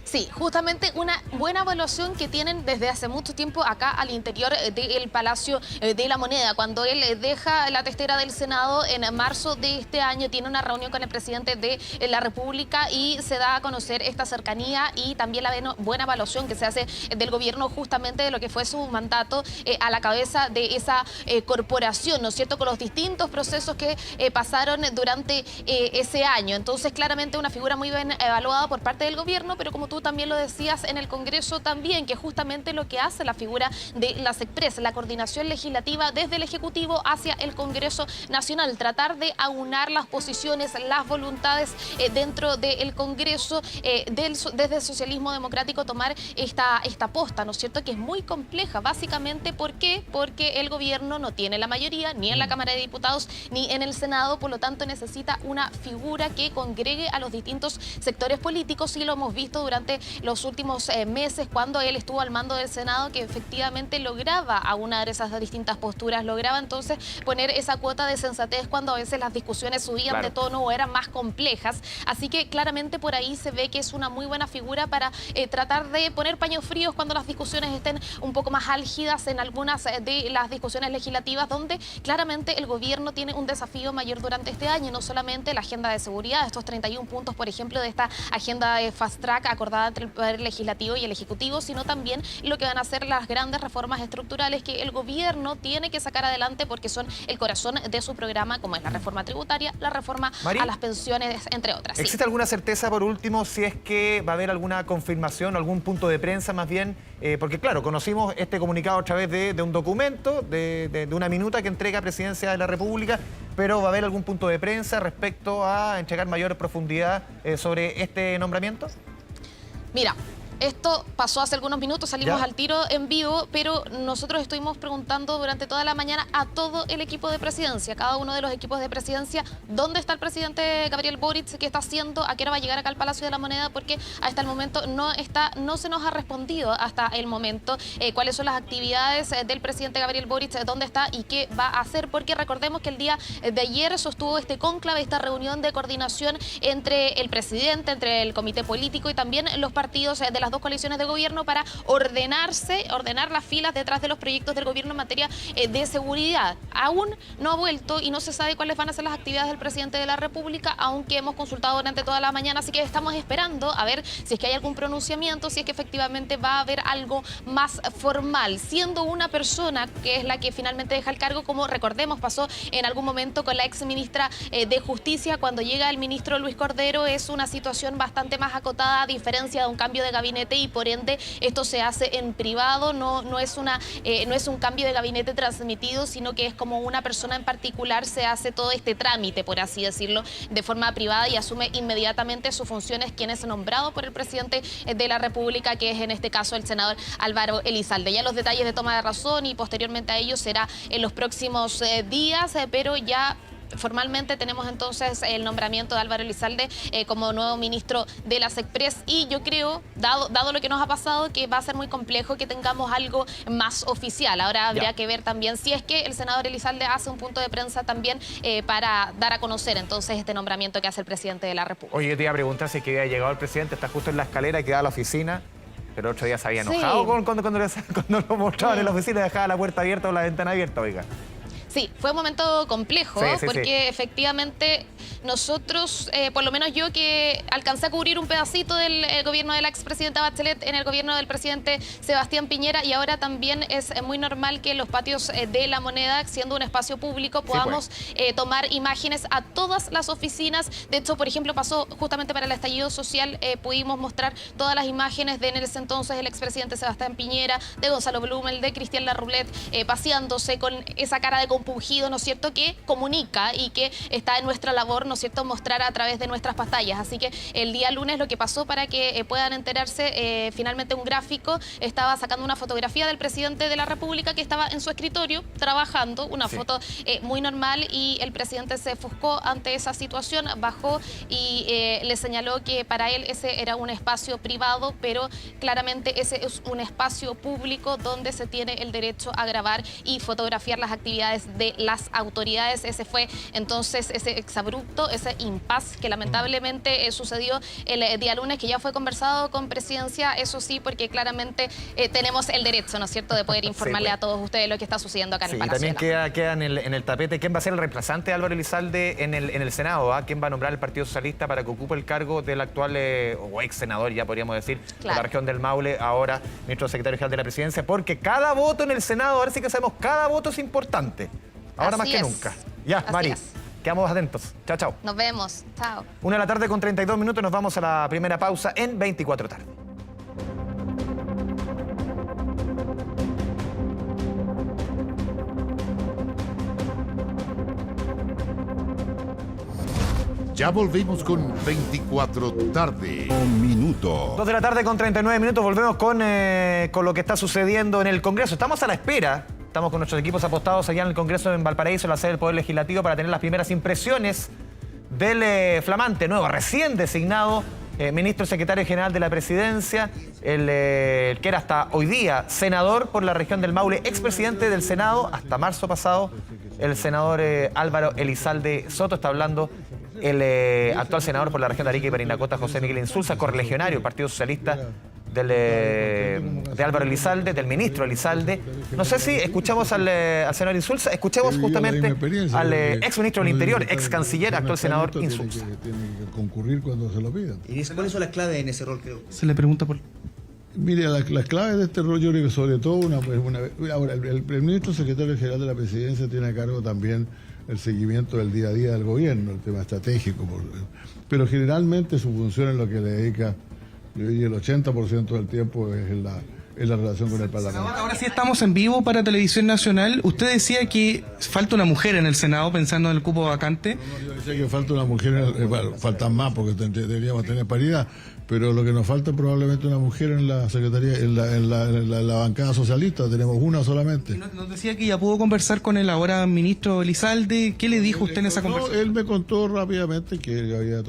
Sí, justamente una buena evaluación que tienen desde hace mucho tiempo acá al interior del Palacio de la Moneda. Cuando él deja la testera del Senado en marzo de este año, tiene una reunión con el presidente de la República y se da a conocer esta cercanía y también la buena evaluación que se hace del gobierno justamente de lo que fue su mandato a la cabeza de esa corporación, ¿no es cierto?, con los distintos procesos que pasaron durante ese año. Entonces, claramente una figura muy bien evaluada por parte del gobierno, pero como tú también lo decías en el Congreso también, que justamente lo que hace la figura de la SECPRES, la coordinación legislativa desde el Ejecutivo hacia el Congreso Nacional, tratar de aunar las posiciones, las voluntades dentro del Congreso, desde el socialismo democrático tomar esta posta, ¿no es cierto?, que es muy compleja, básicamente, ¿por qué? Porque el gobierno no tiene la mayoría, ni en la Cámara de Diputados, ni en el Senado, por lo tanto necesita una figura que congregue a los distintos sectores políticos, y lo hemos visto durante los últimos meses cuando él estuvo al mando del Senado, que efectivamente lograba aunar esas distintas posturas, lograba entonces poner esa cuota de sensatez cuando a veces las discusiones subían de tono o eran más complejas. Así que claramente por ahí se ve que es una muy buena figura para tratar de poner paños fríos cuando las discusiones estén un poco más álgidas en algunas de las discusiones legislativas, donde claramente el gobierno tiene un desafío mayor durante este año, no solamente la agenda de seguridad, estos 31 puntos, por ejemplo, de esta agenda de Fast Track acordada entre el Poder Legislativo y el Ejecutivo, sino también lo que van a ser las grandes reformas estructurales que el gobierno tiene que sacar adelante porque son el corazón de su programa, como es la reforma tributaria, la reforma a las pensiones, entre otras. ¿Existe alguna certeza, por último, si es que va a haber alguna confirmación, algún punto de prensa más bien? Porque, claro, conocimos este comunicado a través de un documento, de una minuta que entrega Presidencia de la República, pero ¿va a haber algún punto de prensa respecto a entregar mayor profundidad sobre este nombramiento? Mira, esto pasó hace algunos minutos, salimos al tiro en vivo, pero nosotros estuvimos preguntando durante toda la mañana a todo el equipo de presidencia, cada uno de los equipos de presidencia, dónde está el presidente Gabriel Boric, qué está haciendo, a qué hora va a llegar acá al Palacio de la Moneda, porque hasta el momento no se nos ha respondido hasta el momento cuáles son las actividades del presidente Gabriel Boric, dónde está y qué va a hacer, porque recordemos que el día de ayer sostuvo este cónclave, esta reunión de coordinación entre el presidente, entre el comité político y también los partidos de las las dos coaliciones de gobierno para ordenar las filas detrás de los proyectos del gobierno en materia de seguridad. Aún no ha vuelto y no se sabe cuáles van a ser las actividades del presidente de la República, aunque hemos consultado durante toda la mañana, así que estamos esperando a ver si es que hay algún pronunciamiento, si es que efectivamente va a haber algo más formal, siendo una persona que es la que finalmente deja el cargo, como recordemos pasó en algún momento con la ex ministra de Justicia. Cuando llega el ministro Luis Cordero es una situación bastante más acotada, a diferencia de un cambio de gabinete, y por ende esto se hace en privado, no es un cambio de gabinete transmitido, sino que es como una persona en particular se hace todo este trámite, por así decirlo, de forma privada, y asume inmediatamente sus funciones quien es nombrado por el presidente de la República, que es en este caso el senador Álvaro Elizalde. Ya los detalles de toma de razón y posteriormente a ello será en los próximos días, pero ya formalmente tenemos entonces el nombramiento de Álvaro Elizalde como nuevo ministro de la SECPRES, y yo creo, dado lo que nos ha pasado, que va a ser muy complejo que tengamos algo más oficial. Ahora habría que ver también si es que el senador Elizalde hace un punto de prensa también para dar a conocer entonces este nombramiento que hace el presidente de la República. Oye, yo te iba a preguntar si es que había llegado el presidente, está justo en la escalera que da a la oficina, pero otro día se había enojado cuando lo mostraban en la oficina, dejaba la puerta abierta o la ventana abierta, oiga. Sí, fue un momento complejo, porque efectivamente nosotros, por lo menos yo que alcancé a cubrir un pedacito del gobierno de la expresidenta Bachelet en el gobierno del presidente Sebastián Piñera, y ahora también es muy normal que en los patios de La Moneda, siendo un espacio público, podamos tomar imágenes a todas las oficinas. De hecho, por ejemplo, pasó justamente para el estallido social, pudimos mostrar todas las imágenes de en ese entonces el expresidente Sebastián Piñera, de Gonzalo Blumel, de Cristian Larroulet, paseándose con esa cara de compungido, ¿no es cierto?, que comunica y que está en nuestra labor, ¿no es cierto?, mostrar a través de nuestras pantallas. Así que el día lunes lo que pasó, para que puedan enterarse, finalmente un gráfico estaba sacando una fotografía del presidente de la República que estaba en su escritorio trabajando, una foto muy normal, y el presidente se ofuscó ante esa situación, bajó y le señaló que para él ese era un espacio privado, pero claramente ese es un espacio público donde se tiene el derecho a grabar y fotografiar las actividades de las autoridades. Ese fue entonces ese exabrupto, ese impasse que lamentablemente sucedió el día lunes, que ya fue conversado con Presidencia, eso sí, porque claramente tenemos el derecho, ¿no es cierto?, de poder informarle a todos ustedes lo que está sucediendo acá en el Palacio. Y también queda en el tapete quién va a ser el reemplazante de Álvaro Elizalde en el Senado, quién va a nombrar el Partido Socialista para que ocupe el cargo del actual o ex senador, ya podríamos decir, de la región del Maule, ahora ministro secretario general de la Presidencia, porque cada voto en el Senado, ahora sí que sabemos, cada voto es importante. Ahora más que nunca. Ya, Mari, quedamos atentos. Chao, chao. Nos vemos. Chao. 1:32 nos vamos a la primera pausa en 24 tarde. Ya volvimos con 24 tarde. Un minuto. 2:39 volvemos con lo que está sucediendo en el Congreso. Estamos a la espera. Estamos con nuestros equipos apostados allá en el Congreso en Valparaíso, la sede del Poder Legislativo, para tener las primeras impresiones del flamante, nuevo, recién designado ministro secretario general de la Presidencia, el que era hasta hoy día senador por la región del Maule, expresidente del Senado hasta marzo pasado, el senador Álvaro Elizalde Soto. Está hablando el actual senador por la región de Arica y Parinacota, José Miguel Insulza, correligionario, Partido Socialista de Álvaro Elizalde, del ministro Elizalde. No sé si escuchamos al senador Insulza, escuchemos justamente al ex ministro del Interior, ex canciller, actual senador Insulza. Tiene que concurrir cuando se lo pidan. ¿Y cuáles son las claves en ese rol? Se le pregunta por... Mire, las claves de este rol, yo creo que sobre todo ahora, el ministro secretario general de la Presidencia tiene a cargo también el seguimiento del día a día del gobierno, el tema estratégico, pero generalmente su función es lo que le dedica, yo diría, el 80% del tiempo es la relación con el Parlamento. Ahora sí estamos en vivo para Televisión Nacional. Usted decía que falta una mujer en el Senado, pensando en el cupo vacante. No, yo decía que falta una mujer, bueno, faltan más porque deberíamos tener paridad, pero lo que nos falta es probablemente una mujer en la Secretaría, en la bancada socialista, tenemos una solamente. Nos decía que ya pudo conversar con el ahora ministro Elizalde. ¿Qué le dijo usted en esa conversación? Él me contó rápidamente que había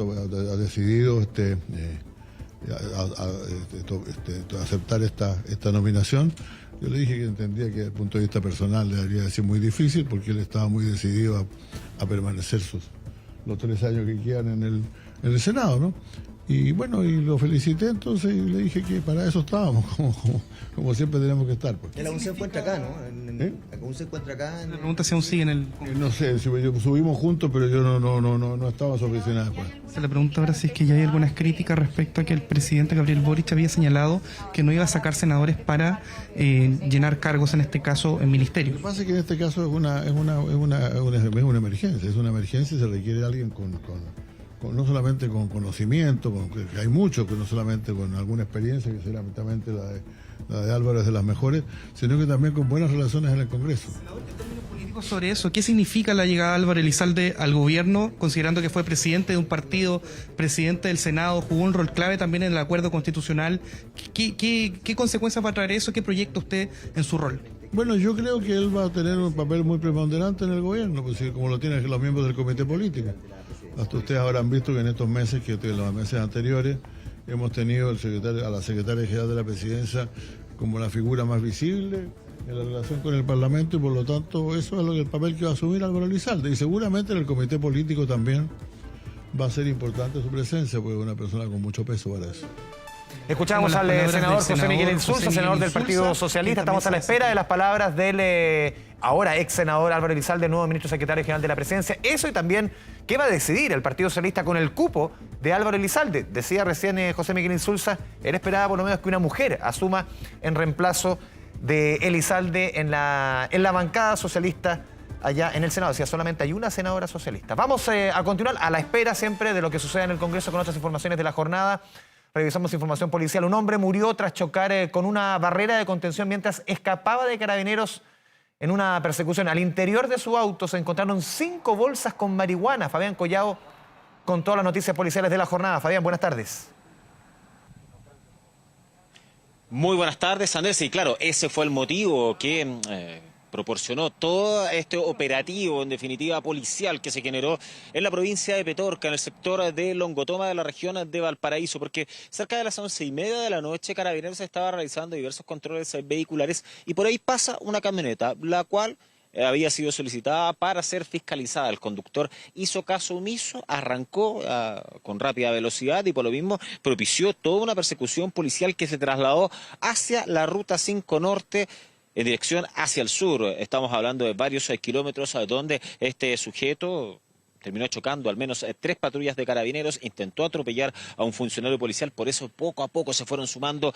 decidido aceptar esta nominación. Yo le dije que entendía que desde el punto de vista personal le debería decir muy difícil, porque él estaba muy decidido a permanecer los 3 años que quedan en el Senado, ¿no? Y bueno, y lo felicité entonces y le dije que para eso estábamos, como siempre tenemos que estar. Él aún se encuentra acá, ¿no? Aún se encuentra acá. La pregunta si aún sigue en el... No sé, subimos juntos, pero yo no estaba en su oficina después. Se le pregunta ahora si es que ya hay algunas críticas respecto a que el presidente Gabriel Boric había señalado que no iba a sacar senadores para llenar cargos, en este caso, en ministerio. Lo que pasa es que en este caso es una emergencia, y se requiere alguien no solamente con conocimiento, que hay muchos, que no solamente con alguna experiencia, que seguramente la de Álvaro es de las mejores, sino que también con buenas relaciones en el Congreso. En términos políticos sobre eso, ¿qué significa la llegada de Álvaro Elizalde al gobierno, considerando que fue presidente de un partido, presidente del Senado, jugó un rol clave también en el acuerdo constitucional? ¿Qué consecuencias va a traer eso? ¿Qué proyecta usted en su rol? Bueno, yo creo que él va a tener un papel muy preponderante en el gobierno, pues, como lo tienen los miembros del comité político. Hasta ustedes habrán visto que en estos meses, en los meses anteriores, hemos tenido a la secretaria general de la presidencia como la figura más visible en la relación con el Parlamento, y por lo tanto eso es el papel que va a asumir Álvaro Elizalde. Y seguramente en el comité político también va a ser importante su presencia, porque es una persona con mucho peso para eso. Escuchamos al senador José Miguel Insulza, senador del Partido Socialista. Estamos a la espera de las palabras del ahora ex senador Álvaro Elizalde, nuevo ministro secretario general de la Presidencia. Eso, y también qué va a decidir el Partido Socialista con el cupo de Álvaro Elizalde. Decía recién José Miguel Insulza, él esperaba por lo menos que una mujer asuma en reemplazo de Elizalde en la bancada socialista allá en el Senado. Decía, solamente hay una senadora socialista. Vamos a continuar a la espera siempre de lo que suceda en el Congreso con otras informaciones de la jornada. Revisamos información policial. Un hombre murió tras chocar con una barrera de contención mientras escapaba de Carabineros en una persecución. Al interior de su auto se encontraron 5 bolsas con marihuana. Fabián Collao con todas las noticias policiales de la jornada. Fabián, buenas tardes. Muy buenas tardes, Andrés. Y claro, ese fue el motivo que proporcionó todo este operativo, en definitiva policial, que se generó en la provincia de Petorca, en el sector de Longotoma de la región de Valparaíso, porque cerca de las 11:30 de la noche Carabineros estaba realizando diversos controles vehiculares y por ahí pasa una camioneta, la cual había sido solicitada para ser fiscalizada. El conductor hizo caso omiso, arrancó con rápida velocidad y por lo mismo propició toda una persecución policial que se trasladó hacia la Ruta 5 Norte, en dirección hacia el sur. Estamos hablando de varios kilómetros donde este sujeto terminó chocando al menos 3 patrullas de Carabineros, intentó atropellar a un funcionario policial, por eso poco a poco se fueron sumando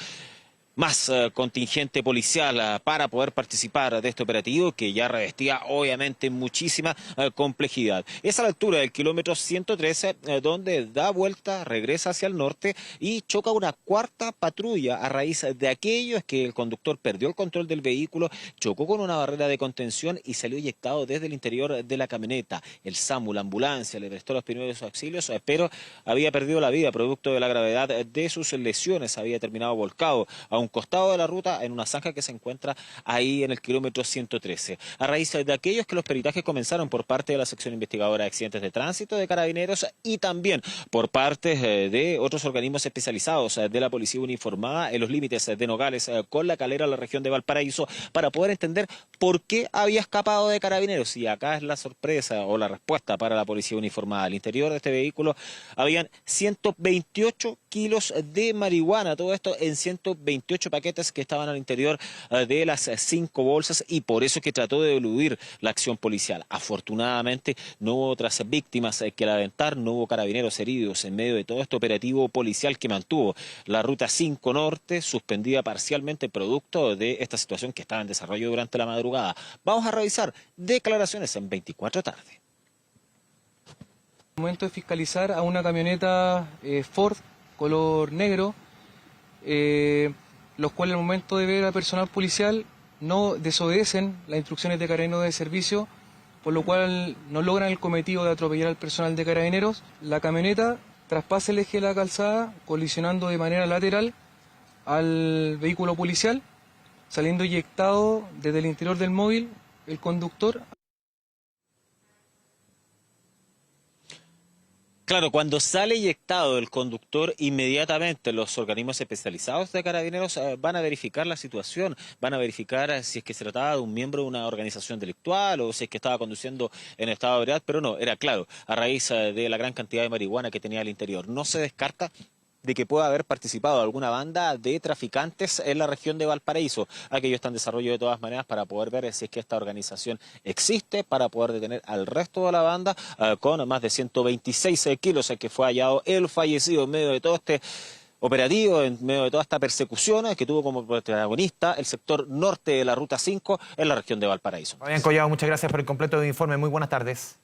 más contingente policial para poder participar de este operativo que ya revestía obviamente muchísima complejidad. Es a la altura del kilómetro 113 donde da vuelta, regresa hacia el norte y choca una 4ª patrulla. A raíz de aquello es que el conductor perdió el control del vehículo, chocó con una barrera de contención y salió eyectado desde el interior de la camioneta. El SAMU, la ambulancia, le prestó los primeros auxilios, pero había perdido la vida producto de la gravedad de sus lesiones. Había terminado volcado a un costado de la ruta en una zanja que se encuentra ahí en el kilómetro 113. A raíz de aquellos que los peritajes comenzaron por parte de la sección investigadora de accidentes de tránsito de Carabineros y también por parte de otros organismos especializados de la policía uniformada en los límites de Nogales con La Calera, la región de Valparaíso, para poder entender por qué había escapado de Carabineros. Y acá es la sorpresa o la respuesta para la policía uniformada. Al interior de este vehículo habían 128 kilos de marihuana, todo esto en 128 paquetes que estaban al interior de las 5 bolsas, y por eso es que trató de eludir la acción policial. Afortunadamente no hubo otras víctimas que lamentar, no hubo carabineros heridos en medio de todo este operativo policial que mantuvo la Ruta 5 Norte suspendida parcialmente producto de esta situación que estaba en desarrollo durante la madrugada. Vamos a revisar declaraciones en 24 tarde. Momento de fiscalizar a una camioneta Ford color negro, los cuales al momento de ver al personal policial no desobedecen las instrucciones de Carabineros de servicio, por lo cual no logran el cometido de atropellar al personal de Carabineros. La camioneta traspasa el eje de la calzada, colisionando de manera lateral al vehículo policial, saliendo eyectado desde el interior del móvil el conductor. Claro, cuando sale eyectado el conductor, inmediatamente los organismos especializados de Carabineros van a verificar la situación, van a verificar si es que se trataba de un miembro de una organización delictual o si es que estaba conduciendo en estado de ebriedad, pero no, era claro, a raíz de la gran cantidad de marihuana que tenía al interior. No se descarta de que pueda haber participado alguna banda de traficantes en la región de Valparaíso. Aquello está en desarrollo de todas maneras para poder ver si es que esta organización existe, para poder detener al resto de la banda con más de 126 kilos que fue hallado el fallecido en medio de todo este operativo, en medio de toda esta persecución que tuvo como protagonista el sector norte de la Ruta 5 en la región de Valparaíso. Fabián Collado, muchas gracias por el completo informe. Muy buenas tardes.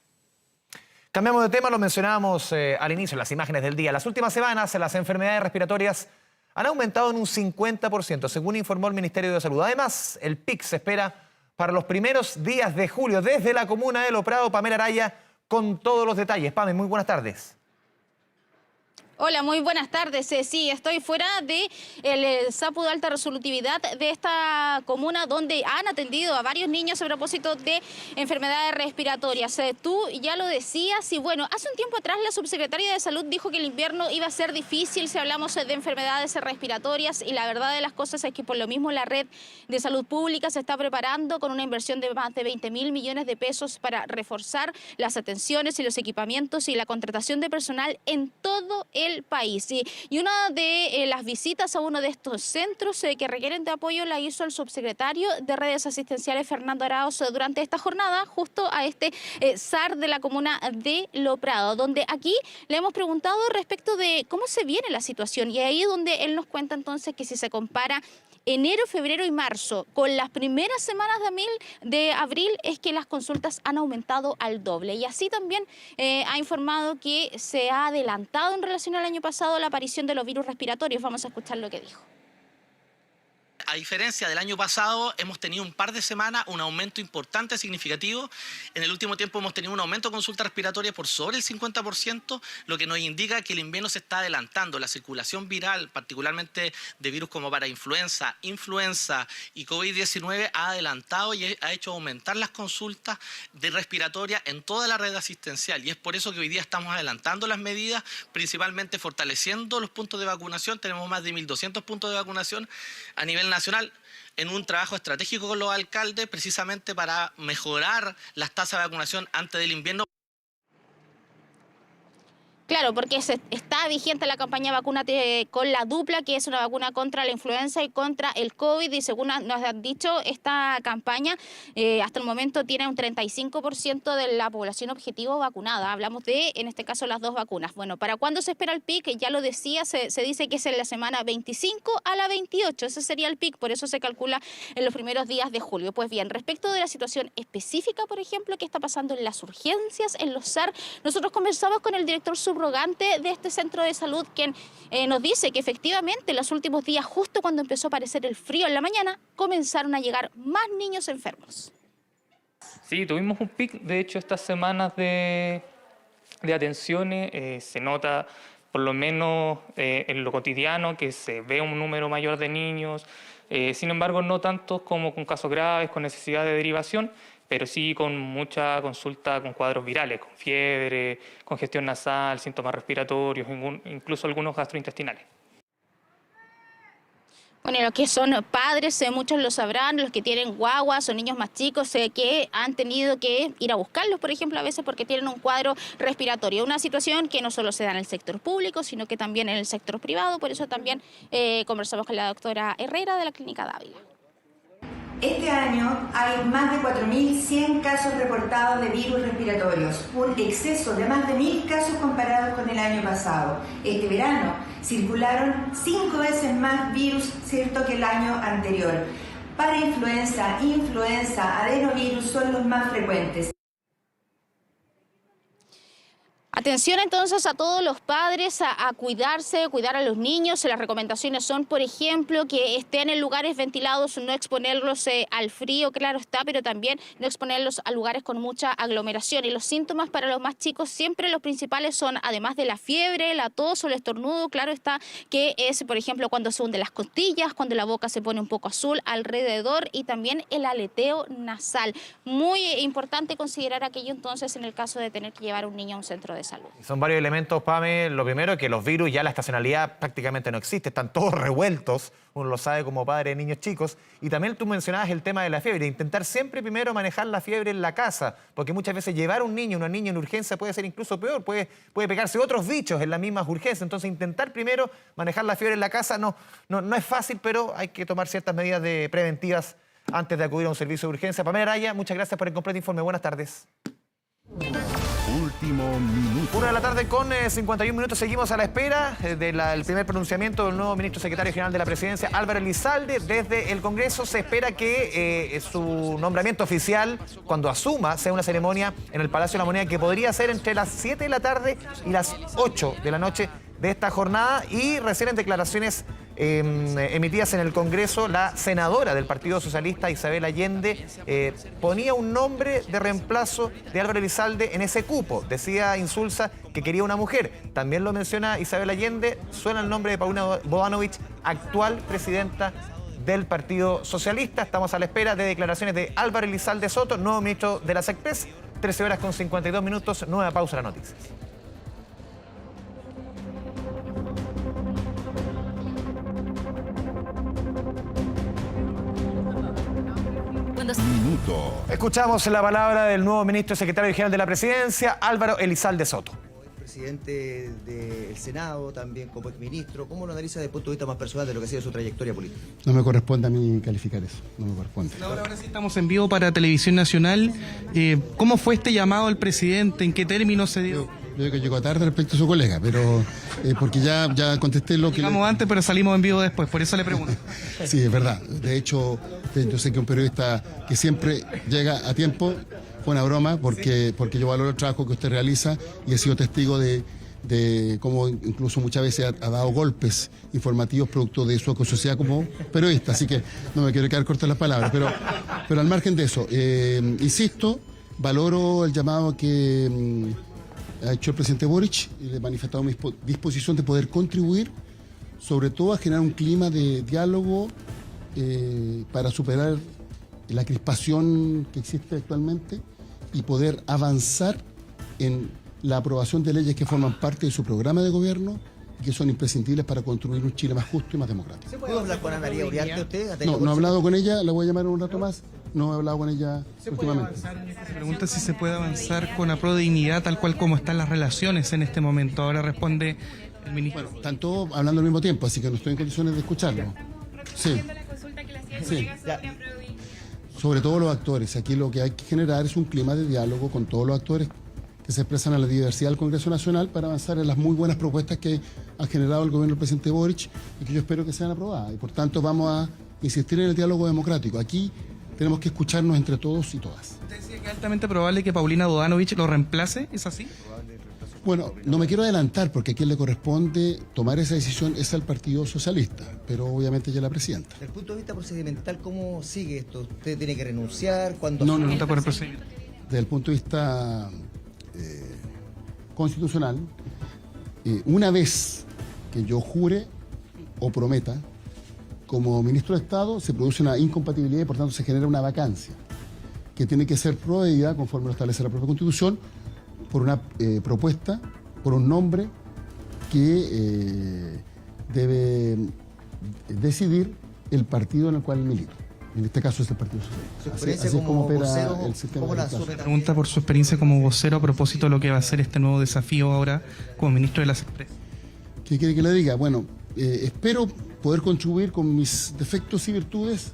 Cambiamos de tema, lo mencionábamos al inicio, en las imágenes del día. Las últimas semanas las enfermedades respiratorias han aumentado en un 50%, según informó el Ministerio de Salud. Además, el pic se espera para los primeros días de julio. Desde la comuna de Loprado, Pamela Araya, con todos los detalles. Pame, muy buenas tardes. Hola, muy buenas tardes. Sí, estoy fuera del SAPU de alta resolutividad de esta comuna donde han atendido a varios niños a propósito de enfermedades respiratorias. Tú ya lo decías y bueno, hace un tiempo atrás la subsecretaria de Salud dijo que el invierno iba a ser difícil si hablamos de enfermedades respiratorias y la verdad de las cosas es que por lo mismo la red de salud pública se está preparando con una inversión de más de 20.000 millones de pesos para reforzar las atenciones y los equipamientos y la contratación de personal en todo el país. Y una de las visitas a uno de estos centros que requieren de apoyo la hizo el subsecretario de Redes Asistenciales, Fernando Arauz, durante esta jornada, justo a este SAR de la comuna de Loprado, donde aquí le hemos preguntado respecto de cómo se viene la situación y ahí donde él nos cuenta entonces que si se compara enero, febrero y marzo con las primeras semanas de abril es que las consultas han aumentado al doble y así también ha informado que se ha adelantado en relación al año pasado la aparición de los virus respiratorios. Vamos a escuchar lo que dijo. A diferencia del año pasado, hemos tenido un par de semanas un aumento importante, significativo. En el último tiempo hemos tenido un aumento de consultas respiratorias por sobre el 50%, lo que nos indica que el invierno se está adelantando. La circulación viral, particularmente de virus como para influenza y COVID-19, ha adelantado y ha hecho aumentar las consultas de respiratoria en toda la red asistencial. Y es por eso que hoy día estamos adelantando las medidas, principalmente fortaleciendo los puntos de vacunación. Tenemos más de 1.200 puntos de vacunación a nivel nacional, en un trabajo estratégico con los alcaldes, precisamente para mejorar las tasas de vacunación antes del invierno. Claro, porque está vigente la campaña Vacúnate con la dupla, que es una vacuna contra la influenza y contra el COVID. Y según nos han dicho, esta campaña hasta el momento tiene un 35% de la población objetivo vacunada. Hablamos de, en este caso, las dos vacunas. Bueno, ¿para cuándo se espera el pic? Ya lo decía, se dice que es en la semana 25 a la 28. Ese sería el pic, por eso se calcula en los primeros días de julio. Pues bien, respecto de la situación específica, por ejemplo, que está pasando en las urgencias, en los SAR, nosotros conversamos con el director subrogante de este centro de salud, quien nos dice que efectivamente en los últimos días, justo cuando empezó a aparecer el frío en la mañana, comenzaron a llegar más niños enfermos. Sí, tuvimos un pic, de hecho, estas semanas de atenciones. Se nota, por lo menos en lo cotidiano, que se ve un número mayor de niños, sin embargo, no tantos como con casos graves, con necesidad de derivación, pero sí con mucha consulta con cuadros virales, con fiebre, congestión nasal, síntomas respiratorios, incluso algunos gastrointestinales. Bueno, los que son padres, muchos lo sabrán, los que tienen guaguas o niños más chicos que han tenido que ir a buscarlos, por ejemplo, a veces porque tienen un cuadro respiratorio. Una situación que no solo se da en el sector público, sino que también en el sector privado. Por eso también conversamos con la doctora Herrera de la Clínica Dávila. Este año hay más de 4.100 casos reportados de virus respiratorios, un exceso de más de 1.000 casos comparados con el año pasado. Este verano circularon 5 veces más virus, ¿cierto?, que el año anterior. Parainfluenza, influenza, adenovirus son los más frecuentes. Atención entonces a todos los padres a cuidarse, cuidar a los niños. Las recomendaciones son, por ejemplo, que estén en lugares ventilados, no exponerlos al frío, claro está, pero también no exponerlos a lugares con mucha aglomeración. Y los síntomas para los más chicos, siempre los principales son, además de la fiebre, la tos o el estornudo, claro está, que es, por ejemplo, cuando se hunden las costillas, cuando la boca se pone un poco azul alrededor y también el aleteo nasal. Muy importante considerar aquello entonces en el caso de tener que llevar a un niño a un centro de salud. salud. Son varios elementos, Pame. Lo primero, que los virus, ya la estacionalidad prácticamente no existe, están todos revueltos, uno lo sabe como padre de niños chicos. Y también tú mencionabas el tema de la fiebre, intentar siempre primero manejar la fiebre en la casa, porque muchas veces llevar a un niño, una niña en urgencia puede ser incluso peor, puede pegarse otros bichos en las mismas urgencias. Entonces intentar primero manejar la fiebre en la casa no es fácil, pero hay que tomar ciertas medidas preventivas antes de acudir a un servicio de urgencia. Pamela Araya, muchas gracias por el completo informe. Buenas tardes. Último minuto. 1 de la tarde con 51 minutos. Seguimos a la espera del primer pronunciamiento del nuevo ministro secretario general de la Presidencia, Álvaro Elizalde. Desde el Congreso se espera que su nombramiento oficial, cuando asuma, sea una ceremonia en el Palacio de la Moneda, que podría ser entre las 7 de la tarde y las 8 de la noche de esta jornada. Y recién en declaraciones emitidas en el Congreso, la senadora del Partido Socialista, Isabel Allende, ponía un nombre de reemplazo de Álvaro Elizalde en ese cupo. Decía Insulza que quería una mujer. También lo menciona Isabel Allende, suena el nombre de Paulina Bodanovich, actual presidenta del Partido Socialista. Estamos a la espera de declaraciones de Álvaro Elizalde Soto, nuevo ministro de la SECPRES. 13 horas con 52 minutos, nueva pausa en las noticias. Minuto. Escuchamos la palabra del nuevo ministro secretario general de la Presidencia, Álvaro Elizalde Soto. Presidente del Senado, también como exministro, ¿cómo lo analiza desde el punto de vista más personal de lo que ha sido su trayectoria política? No me corresponde a mí calificar eso, no me corresponde. Ahora sí estamos en vivo para Televisión Nacional. ¿Cómo fue este llamado al presidente? ¿En qué términos se dio? Yo creo que llegó tarde respecto a su colega, pero porque ya contesté lo que... Llegamos antes, pero salimos en vivo después, por eso le pregunto. Sí, es verdad. De hecho, yo sé que un periodista que siempre llega a tiempo, fue una broma, porque yo valoro el trabajo que usted realiza y he sido testigo de cómo incluso muchas veces ha dado golpes informativos producto de su sociedad como periodista, así que no me quiero quedar corto en las palabras, pero al margen de eso, insisto, valoro el llamado que ha hecho el presidente Boric y le he manifestado mi disposición de poder contribuir, sobre todo a generar un clima de diálogo para superar la crispación que existe actualmente y poder avanzar en la aprobación de leyes que forman parte de su programa de gobierno y que son imprescindibles para construir un Chile más justo y más democrático. ¿Puedo hablar con Ana María Uriarte usted? No he hablado con ella, la voy a llamar en un rato más. No he hablado con ella últimamente. Se pregunta si se puede avanzar con la dignidad tal cual como están las relaciones en este momento. Ahora responde el ministro. Bueno, están todos hablando al mismo tiempo, así que no estoy en condiciones de escucharlo. Sí. Sí. Sobre todo los actores. Aquí lo que hay que generar es un clima de diálogo con todos los actores que se expresan a la diversidad del Congreso Nacional para avanzar en las muy buenas propuestas que ha generado el gobierno del presidente Boric y que yo espero que sean aprobadas. Y por tanto vamos a insistir en el diálogo democrático. Aquí tenemos que escucharnos entre todos y todas. ¿Usted decía que es altamente probable que Paulina Bodanovich lo reemplace? ¿Es así? Bueno, no me quiero adelantar porque a quien le corresponde tomar esa decisión es al Partido Socialista, pero obviamente ya la presidenta. Desde el punto de vista procedimental, ¿cómo sigue esto? ¿Usted tiene que renunciar? ¿Cuándo? No por el procedimiento. Desde el punto de vista constitucional, una vez que yo jure o prometa como ministro de Estado, se produce una incompatibilidad y por tanto se genera una vacancia que tiene que ser proveída, conforme lo establece la propia Constitución, por una propuesta, por un nombre que debe decidir el partido en el cual milito. En este caso es el Partido Socialista. Así es como opera el sistema. Pregunta por su experiencia como vocero a propósito de lo que va a ser este nuevo desafío ahora como ministro de la SECPRES. ¿Qué quiere que le diga? Bueno, espero poder contribuir con mis defectos y virtudes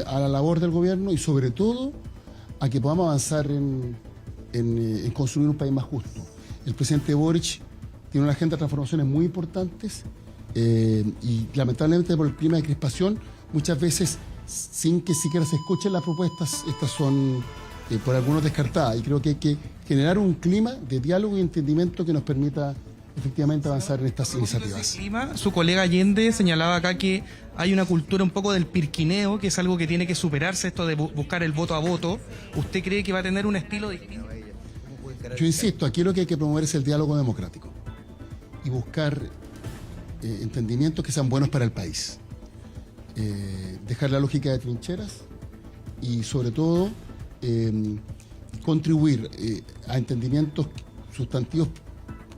a la labor del gobierno y sobre todo a que podamos avanzar en construir un país más justo. El presidente Boric tiene una agenda de transformaciones muy importantes y lamentablemente por el clima de crispación, muchas veces sin que siquiera se escuchen las propuestas, estas son por algunos descartadas y creo que hay que generar un clima de diálogo y entendimiento que nos permita efectivamente avanzar en estas iniciativas. Su colega Allende señalaba acá que hay una cultura un poco del pirquineo, que es algo que tiene que superarse, esto de buscar el voto a voto. ¿Usted cree que va a tener un estilo distinto? Yo insisto, aquí lo que hay que promover es el diálogo democrático y buscar entendimientos que sean buenos para el país. Dejar la lógica de trincheras y sobre todo contribuir a entendimientos sustantivos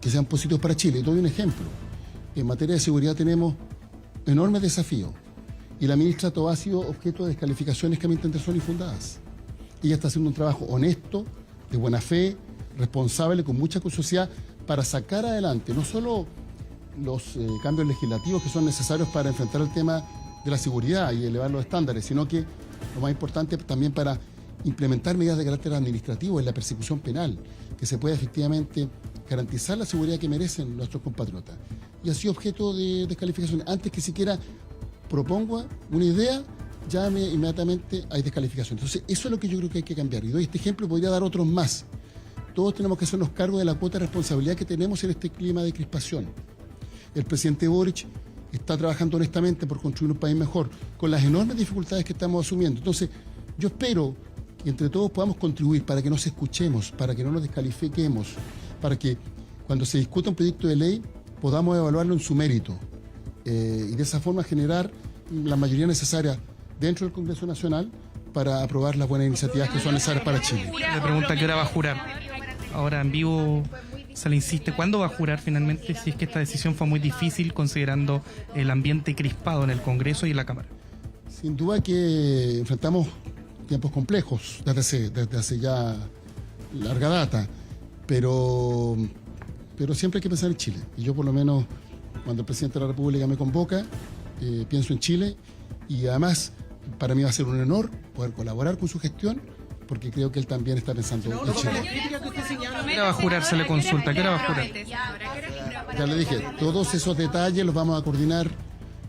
que sean positivos para Chile. Y doy un ejemplo. En materia de seguridad tenemos enormes desafíos y la ministra Tobá ha sido objeto de descalificaciones que a mi entender son infundadas. Ella está haciendo un trabajo honesto, de buena fe, responsable, con mucha curiosidad, para sacar adelante no solo los cambios legislativos que son necesarios para enfrentar el tema de la seguridad y elevar los estándares, sino que lo más importante también para implementar medidas de carácter administrativo en la persecución penal, que se pueda efectivamente garantizar la seguridad que merecen nuestros compatriotas. Y ha sido objeto de descalificación. Antes que siquiera proponga una idea, ya inmediatamente hay descalificación. Entonces, eso es lo que yo creo que hay que cambiar. Y doy este ejemplo, podría dar otros más. Todos tenemos que hacernos cargo de la cuota de responsabilidad que tenemos en este clima de crispación. El presidente Boric está trabajando honestamente por construir un país mejor, con las enormes dificultades que estamos asumiendo. Entonces, yo espero que entre todos podamos contribuir para que nos escuchemos, para que no nos descalifiquemos, para que cuando se discuta un proyecto de ley podamos evaluarlo en su mérito y de esa forma generar la mayoría necesaria dentro del Congreso Nacional para aprobar las buenas iniciativas que son necesarias para Chile. Le pregunta qué hora va a jurar. Ahora en vivo se le insiste, ¿cuándo va a jurar finalmente si es que esta decisión fue muy difícil considerando el ambiente crispado en el Congreso y en la Cámara? Sin duda que enfrentamos tiempos complejos desde hace ya larga data, pero siempre hay que pensar en Chile. Y yo por lo menos cuando el presidente de la República me convoca, pienso en Chile y además para mí va a ser un honor poder colaborar con su gestión porque creo que él también está pensando en Chile. ¿Qué hora va a jurar? Se le consulta. ¿Qué hora va a jurar? Ya le dije, todos esos detalles los vamos a coordinar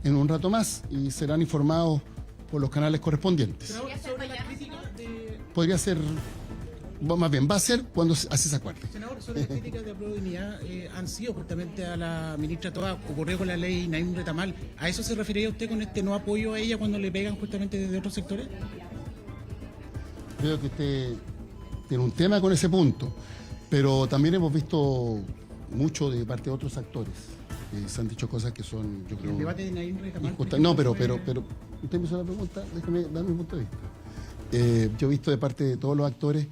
en un rato más y serán informados por los canales correspondientes. Podría ser, más bien, va a ser cuando así se acuerde. Senador, sobre las críticas de Apruebo Dignidad han sido justamente a la ministra Tobá, ocurrió con la ley Naim Retamal. ¿A eso se referiría usted con este no apoyo a ella cuando le pegan justamente desde otros sectores? Creo que usted tiene un tema con ese punto, pero también hemos visto mucho de parte de otros actores. Se han dicho cosas que son, yo creo... ¿El debate de Naim Retamal? No, pero usted me hizo la pregunta, déjeme dar mi punto de vista. Yo he visto de parte de todos los actores,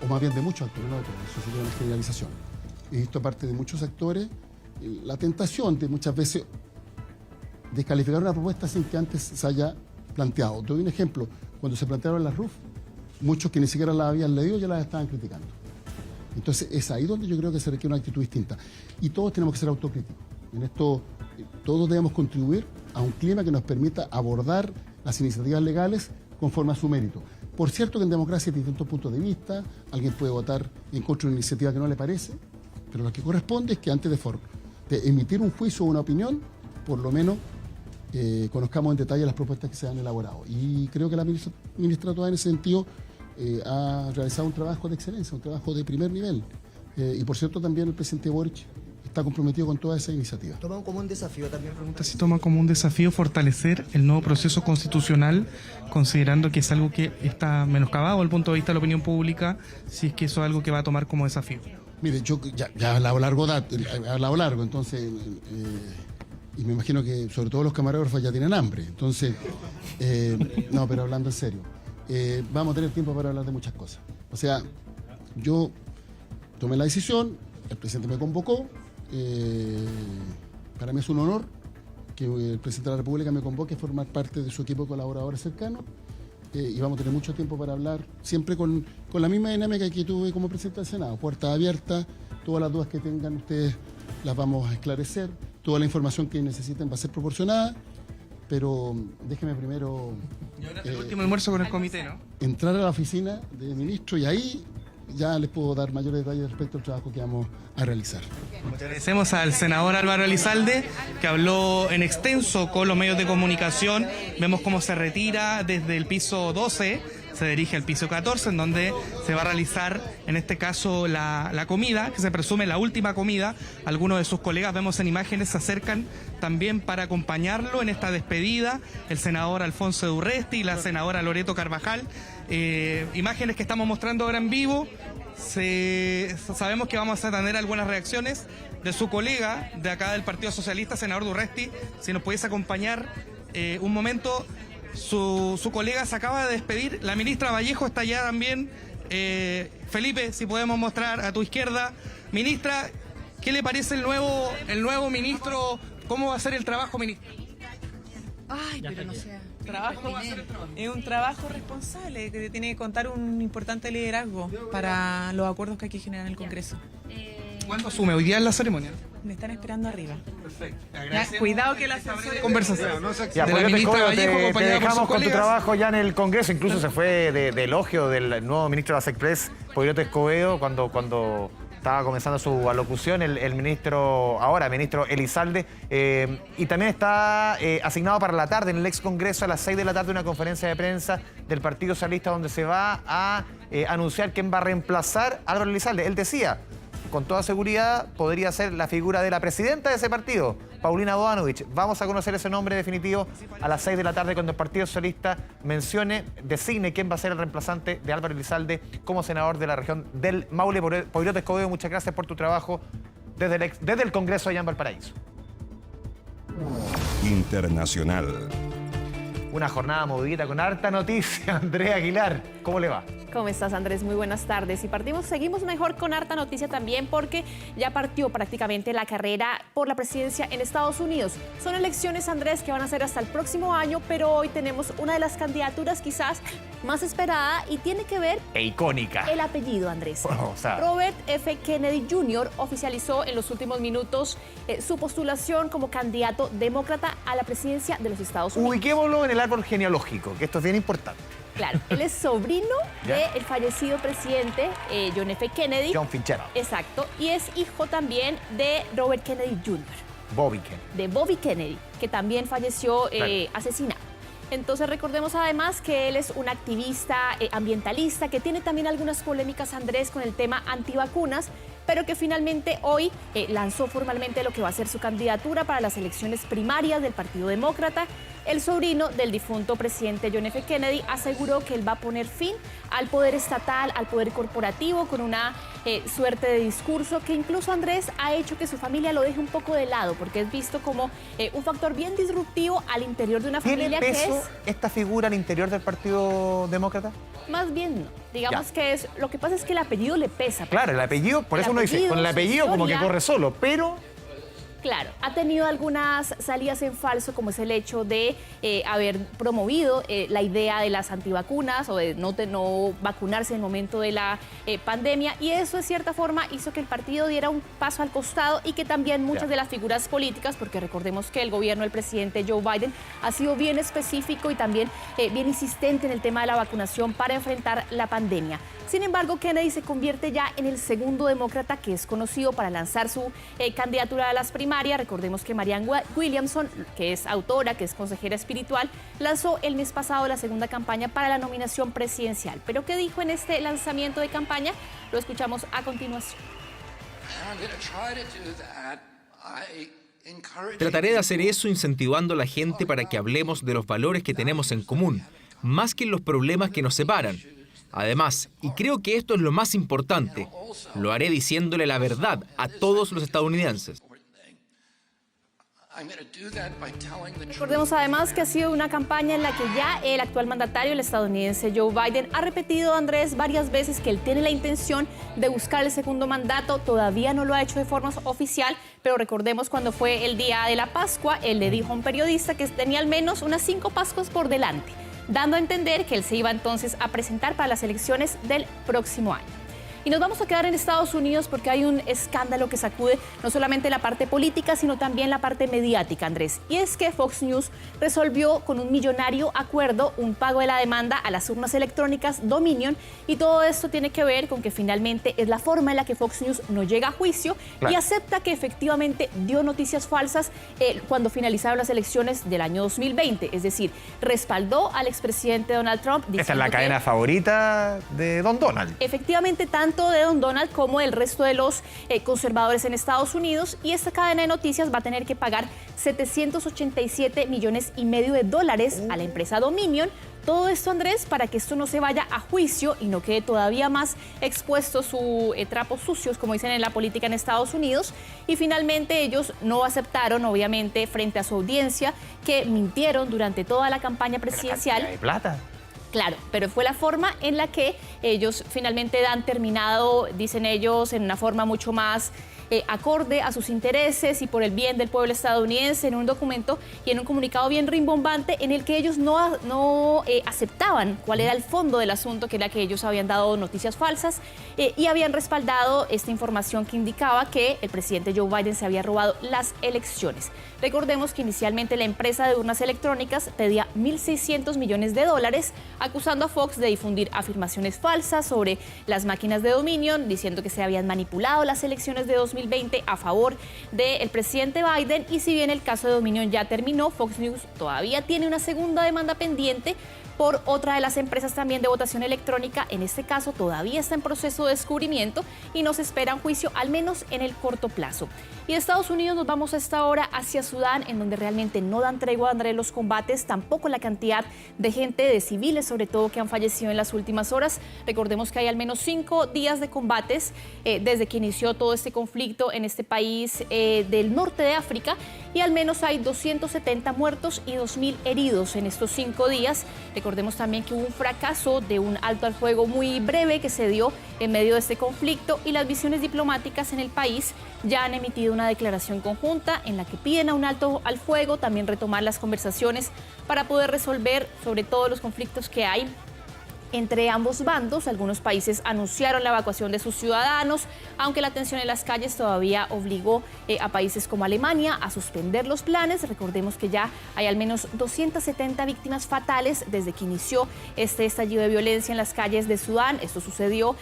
o más bien de muchos actores, no de todos, eso sería una generalización. He visto de parte de muchos actores la tentación de muchas veces descalificar una propuesta sin que antes se haya planteado. Te doy un ejemplo, cuando se plantearon las RUF, muchos que ni siquiera las habían leído ya las estaban criticando. Entonces es ahí donde yo creo que se requiere una actitud distinta. Y todos tenemos que ser autocríticos. En esto todos debemos contribuir a un clima que nos permita abordar las iniciativas legales conforme a su mérito. Por cierto que en democracia hay distintos puntos de vista, alguien puede votar en contra de una iniciativa que no le parece, pero lo que corresponde es que antes de emitir un juicio o una opinión, por lo menos conozcamos en detalle las propuestas que se han elaborado. Y creo que la ministra Tobá en ese sentido ha realizado un trabajo de excelencia, un trabajo de primer nivel. Y por cierto también el presidente Boric está comprometido con toda esa iniciativa. ¿Toma como un desafío también? Pregunta si toma como un desafío fortalecer el nuevo proceso constitucional, considerando que es algo que está menoscabado desde el punto de vista de la opinión pública, si es que eso es algo que va a tomar como desafío. Mire, yo ya he hablado largo, entonces, y me imagino que sobre todo los camarógrafos ya tienen hambre, entonces, no, pero hablando en serio, vamos a tener tiempo para hablar de muchas cosas. O sea, yo tomé la decisión, el presidente me convocó, para mí es un honor que el presidente de la República me convoque a formar parte de su equipo de colaboradores cercanos y vamos a tener mucho tiempo para hablar, siempre con la misma dinámica que tuve como presidente del Senado, puertas abiertas, todas las dudas que tengan ustedes las vamos a esclarecer, toda la información que necesiten va a ser proporcionada, pero déjeme primero... el último almuerzo con el comité, ¿no? Entrar a la oficina de ministro y ahí ya les puedo dar mayores detalles respecto al trabajo que vamos a realizar. Agradecemos al senador Álvaro Elizalde, que habló en extenso con los medios de comunicación. Vemos cómo se retira desde el piso 12, se dirige al piso 14, en donde se va a realizar, en este caso, la comida, que se presume la última comida. Algunos de sus colegas, vemos en imágenes, se acercan también para acompañarlo en esta despedida. El senador Alfonso Edurresti y la senadora Loreto Carvajal. Imágenes que estamos mostrando ahora en vivo. Sabemos que vamos a tener algunas reacciones de su colega de acá del Partido Socialista, senador Durresti. Si nos pudiese acompañar un momento, su colega se acaba de despedir. La ministra Vallejo está allá también Felipe, si podemos mostrar a tu izquierda. Ministra, ¿qué le parece el nuevo ministro? ¿Cómo va a ser el trabajo, ministro? Ay, pero no sé. Es un trabajo responsable que tiene que contar un importante liderazgo para los acuerdos que hay que generar en el Congreso. ¿Cuándo asume? ¿Hoy día en la ceremonia? Me están esperando arriba. Perfecto. Cuidado que la conversación. Ya, de la ministra Vallejo, te dejamos con tu trabajo ya en el Congreso. Incluso se fue de elogio del nuevo ministro de ASECPRES, Poirot Escobedo, cuando estaba comenzando su alocución, el ministro Elizalde. Y también está asignado para la tarde en el ex Congreso a las 6 de la tarde una conferencia de prensa del Partido Socialista donde se va a anunciar quién va a reemplazar a Álvaro Elizalde. Él decía, con toda seguridad, podría ser la figura de la presidenta de ese partido, Paulina Bodanovich. Vamos a conocer ese nombre definitivo a las 6 de la tarde cuando el Partido Socialista designe quién va a ser el reemplazante de Álvaro Elizalde como senador de la región del Maule. Poirot Escobedo, muchas gracias por tu trabajo desde el Congreso allá en Valparaíso. Internacional. Una jornada movidita con harta noticia. Andrea Aguilar, ¿cómo le va? ¿Cómo estás, Andrés? Muy buenas tardes. Y seguimos mejor con harta noticia también porque ya partió prácticamente la carrera por la presidencia en Estados Unidos. Son elecciones, Andrés, que van a ser hasta el próximo año, pero hoy tenemos una de las candidaturas quizás más esperada y tiene que ver... icónica. El apellido, Andrés. Bueno, o sea... Robert F. Kennedy Jr. oficializó en los últimos minutos su postulación como candidato demócrata a la presidencia de los Estados Unidos. Ubiquémoslo en el árbol genealógico, que esto es bien importante. Claro, él es sobrino del fallecido presidente John F. Kennedy. John Fitzgerald. Exacto, y es hijo también de Robert Kennedy Jr. Bobby Kennedy. De Bobby Kennedy, que también falleció asesinado. Entonces recordemos además que él es un activista ambientalista que tiene también algunas polémicas, Andrés, con el tema antivacunas, pero que finalmente hoy lanzó formalmente lo que va a ser su candidatura para las elecciones primarias del Partido Demócrata. El sobrino del difunto presidente John F. Kennedy aseguró que él va a poner fin al poder estatal, al poder corporativo, con una suerte de discurso que incluso, Andrés, ha hecho que su familia lo deje un poco de lado, porque es visto como un factor bien disruptivo al interior de una familia que es... ¿Tiene peso esta figura al interior del Partido Demócrata? Más bien no. Digamos que es... Lo que pasa es que el apellido le pesa. Claro, el apellido, por eso uno dice, con el apellido como que corre solo, pero... Claro, ha tenido algunas salidas en falso, como es el hecho de haber promovido la idea de las antivacunas o de no vacunarse en el momento de la pandemia, y eso de cierta forma hizo que el partido diera un paso al costado y que también muchas de las figuras políticas, porque recordemos que el gobierno del presidente Joe Biden ha sido bien específico y también bien insistente en el tema de la vacunación para enfrentar la pandemia. Sin embargo, Kennedy se convierte ya en el segundo demócrata que es conocido para lanzar su candidatura a las primarias. Recordemos que Marianne Williamson, que es autora, que es consejera espiritual, lanzó el mes pasado la segunda campaña para la nominación presidencial. ¿Pero qué dijo en este lanzamiento de campaña? Lo escuchamos a continuación. Trataré de hacer eso incentivando a la gente para que hablemos de los valores que tenemos en común, más que en los problemas que nos separan. Además, y creo que esto es lo más importante, lo haré diciéndole la verdad a todos los estadounidenses. Recordemos además que ha sido una campaña en la que ya el actual mandatario, el estadounidense Joe Biden, ha repetido, Andrés, varias veces que él tiene la intención de buscar el segundo mandato. Todavía no lo ha hecho de forma oficial, pero recordemos cuando fue el día de la Pascua, él le dijo a un periodista que tenía al menos unas 5 Pascuas por delante, dando a entender que él se iba entonces a presentar para las elecciones del próximo año. Y nos vamos a quedar en Estados Unidos porque hay un escándalo que sacude no solamente la parte política, sino también la parte mediática, Andrés. Y es que Fox News resolvió con un millonario acuerdo un pago de la demanda a las urnas electrónicas Dominion, y todo esto tiene que ver con que finalmente es la forma en la que Fox News no llega a juicio y acepta que efectivamente dio noticias falsas cuando finalizaron las elecciones del año 2020. Es decir, respaldó al expresidente Donald Trump. Esa es la cadena favorita de Don Donald. Efectivamente, tanto de Don Donald como del resto de los conservadores en Estados Unidos, y esta cadena de noticias va a tener que pagar $787,5 millones a la empresa Dominion. Todo esto, Andrés, para que esto no se vaya a juicio y no quede todavía más expuesto su trapos sucios, como dicen en la política en Estados Unidos. Y finalmente ellos no aceptaron, obviamente, frente a su audiencia, que mintieron durante toda la campaña presidencial. ¿De plata? Claro, pero fue la forma en la que ellos finalmente han terminado, dicen ellos, en una forma mucho más acorde a sus intereses y por el bien del pueblo estadounidense, en un documento y en un comunicado bien rimbombante en el que ellos no aceptaban cuál era el fondo del asunto, que era que ellos habían dado noticias falsas y habían respaldado esta información que indicaba que el presidente Joe Biden se había robado las elecciones. Recordemos que inicialmente la empresa de urnas electrónicas pedía $1.600 millones, acusando a Fox de difundir afirmaciones falsas sobre las máquinas de Dominion, diciendo que se habían manipulado las elecciones de 2020 a favor del presidente Biden. Y si bien el caso de Dominion ya terminó, Fox News todavía tiene una segunda demanda pendiente por otra de las empresas también de votación electrónica. En este caso todavía está en proceso de descubrimiento y nos espera un juicio al menos en el corto plazo. Y de Estados Unidos nos vamos a esta hora hacia Sudán, en donde realmente no dan tregua, Andrés, los combates, tampoco la cantidad de gente, de civiles sobre todo, que han fallecido en las últimas horas. Recordemos que hay al menos 5 días de combates desde que inició todo este conflicto en este país del norte de África, y al menos hay 270 muertos y 2.000 heridos en estos 5 días. Recordemos también que hubo un fracaso de un alto al fuego muy breve que se dio en medio de este conflicto, y las visiones diplomáticas en el país ya han emitido una declaración conjunta en la que piden a un alto al fuego, también retomar las conversaciones para poder resolver sobre todo los conflictos que hay entre ambos bandos. Algunos países anunciaron la evacuación de sus ciudadanos, aunque la tensión en las calles todavía obligó a países como Alemania a suspender los planes. Recordemos que ya hay al menos 270 víctimas fatales desde que inició este estallido de violencia en las calles de Sudán. Esto sucedió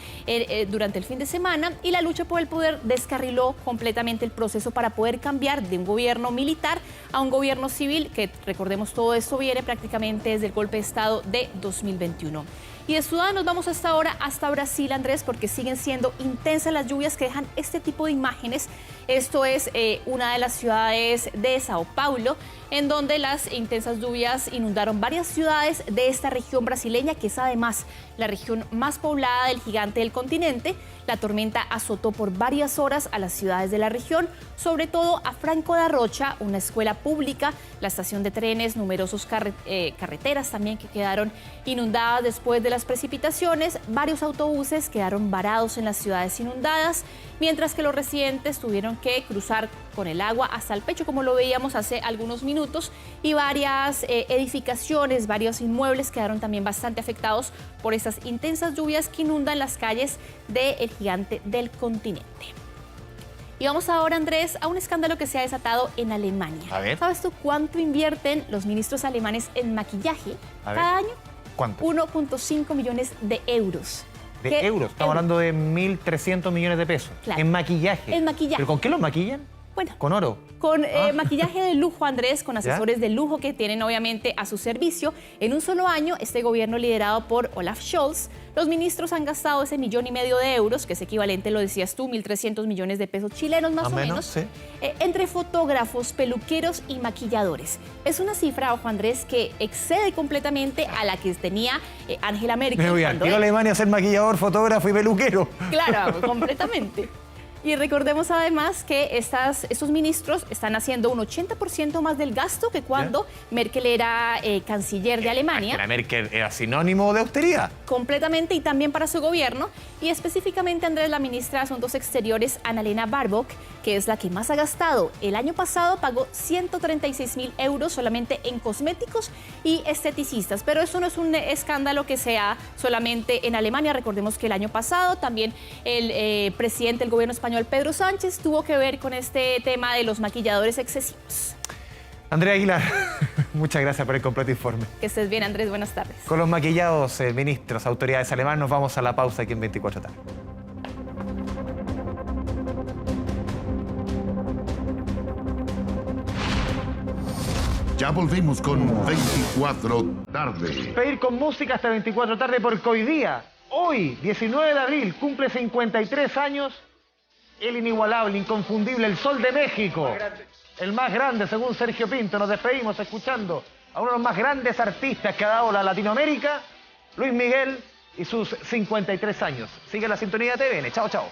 durante el fin de semana, y la lucha por el poder descarriló completamente el proceso para poder cambiar de un gobierno militar a un gobierno civil, que recordemos todo esto viene prácticamente desde el golpe de Estado de 2021. Y de Sudán nos vamos hasta ahora hasta Brasil, Andrés, porque siguen siendo intensas las lluvias que dejan este tipo de imágenes. Esto es una de las ciudades de Sao Paulo, en donde las intensas lluvias inundaron varias ciudades de esta región brasileña, que es además la región más poblada del gigante del continente. La tormenta azotó por varias horas a las ciudades de la región, sobre todo a Franco da Rocha, una escuela pública, la estación de trenes, numerosas carreteras también que quedaron inundadas después de las precipitaciones. Varios autobuses quedaron varados en las ciudades inundadas, mientras que los residentes tuvieron que cruzar con el agua hasta el pecho, como lo veíamos hace algunos minutos, y varias edificaciones, varios inmuebles quedaron también bastante afectados por estas intensas lluvias que inundan las calles del gigante del continente. Y vamos ahora, Andrés, a un escándalo que se ha desatado en Alemania. A ver. ¿Sabes tú cuánto invierten los ministros alemanes en maquillaje cada año? ¿Cuánto? 1.5 millones de euros. ¿De euros? Estamos hablando de 1.300 millones de pesos. Claro. En maquillaje. En maquillaje. ¿Pero con qué los maquillan? Bueno, ¿con oro? Con maquillaje de lujo, Andrés, con asesores de lujo que tienen obviamente a su servicio. En un solo año, este gobierno liderado por Olaf Scholz, los ministros han gastado ese 1,5 millones de euros, que es equivalente, lo decías tú, 1.300 millones de pesos chilenos más o menos, sí, entre fotógrafos, peluqueros y maquilladores. Es una cifra, ojo, Andrés, que excede completamente a la que tenía Angela Merkel. Me voy a Alemania a ser maquillador, fotógrafo y peluquero. Claro, completamente. Y recordemos además que estos ministros están haciendo un 80% más del gasto que cuando Merkel era canciller de Alemania. Angela Merkel era sinónimo de austeridad. Completamente, y también para su gobierno. Y específicamente, Andrés, la ministra de Asuntos Exteriores, Annalena Baerbock, que es la que más ha gastado. El año pasado pagó 136.000 euros solamente en cosméticos y esteticistas. Pero eso no es un escándalo que sea solamente en Alemania. Recordemos que el año pasado también el presidente del gobierno español, Pedro Sánchez, tuvo que ver con este tema de los maquilladores excesivos. Andrea Aguilar, muchas gracias por el completo informe. Que estés bien, Andrés, buenas tardes. Con los maquillados ministros, autoridades alemanas, nos vamos a la pausa aquí en 24 tarde. Ya volvimos con 24 tarde. Pedir con música hasta 24 tarde porque hoy, 19 de abril, cumple 53 años el inigualable, inconfundible, el Sol de México. El más grande, según Sergio Pinto. Nos despedimos escuchando a uno de los más grandes artistas que ha dado la Latinoamérica, Luis Miguel, y sus 53 años. Sigue la sintonía de TVN. Chao, chao.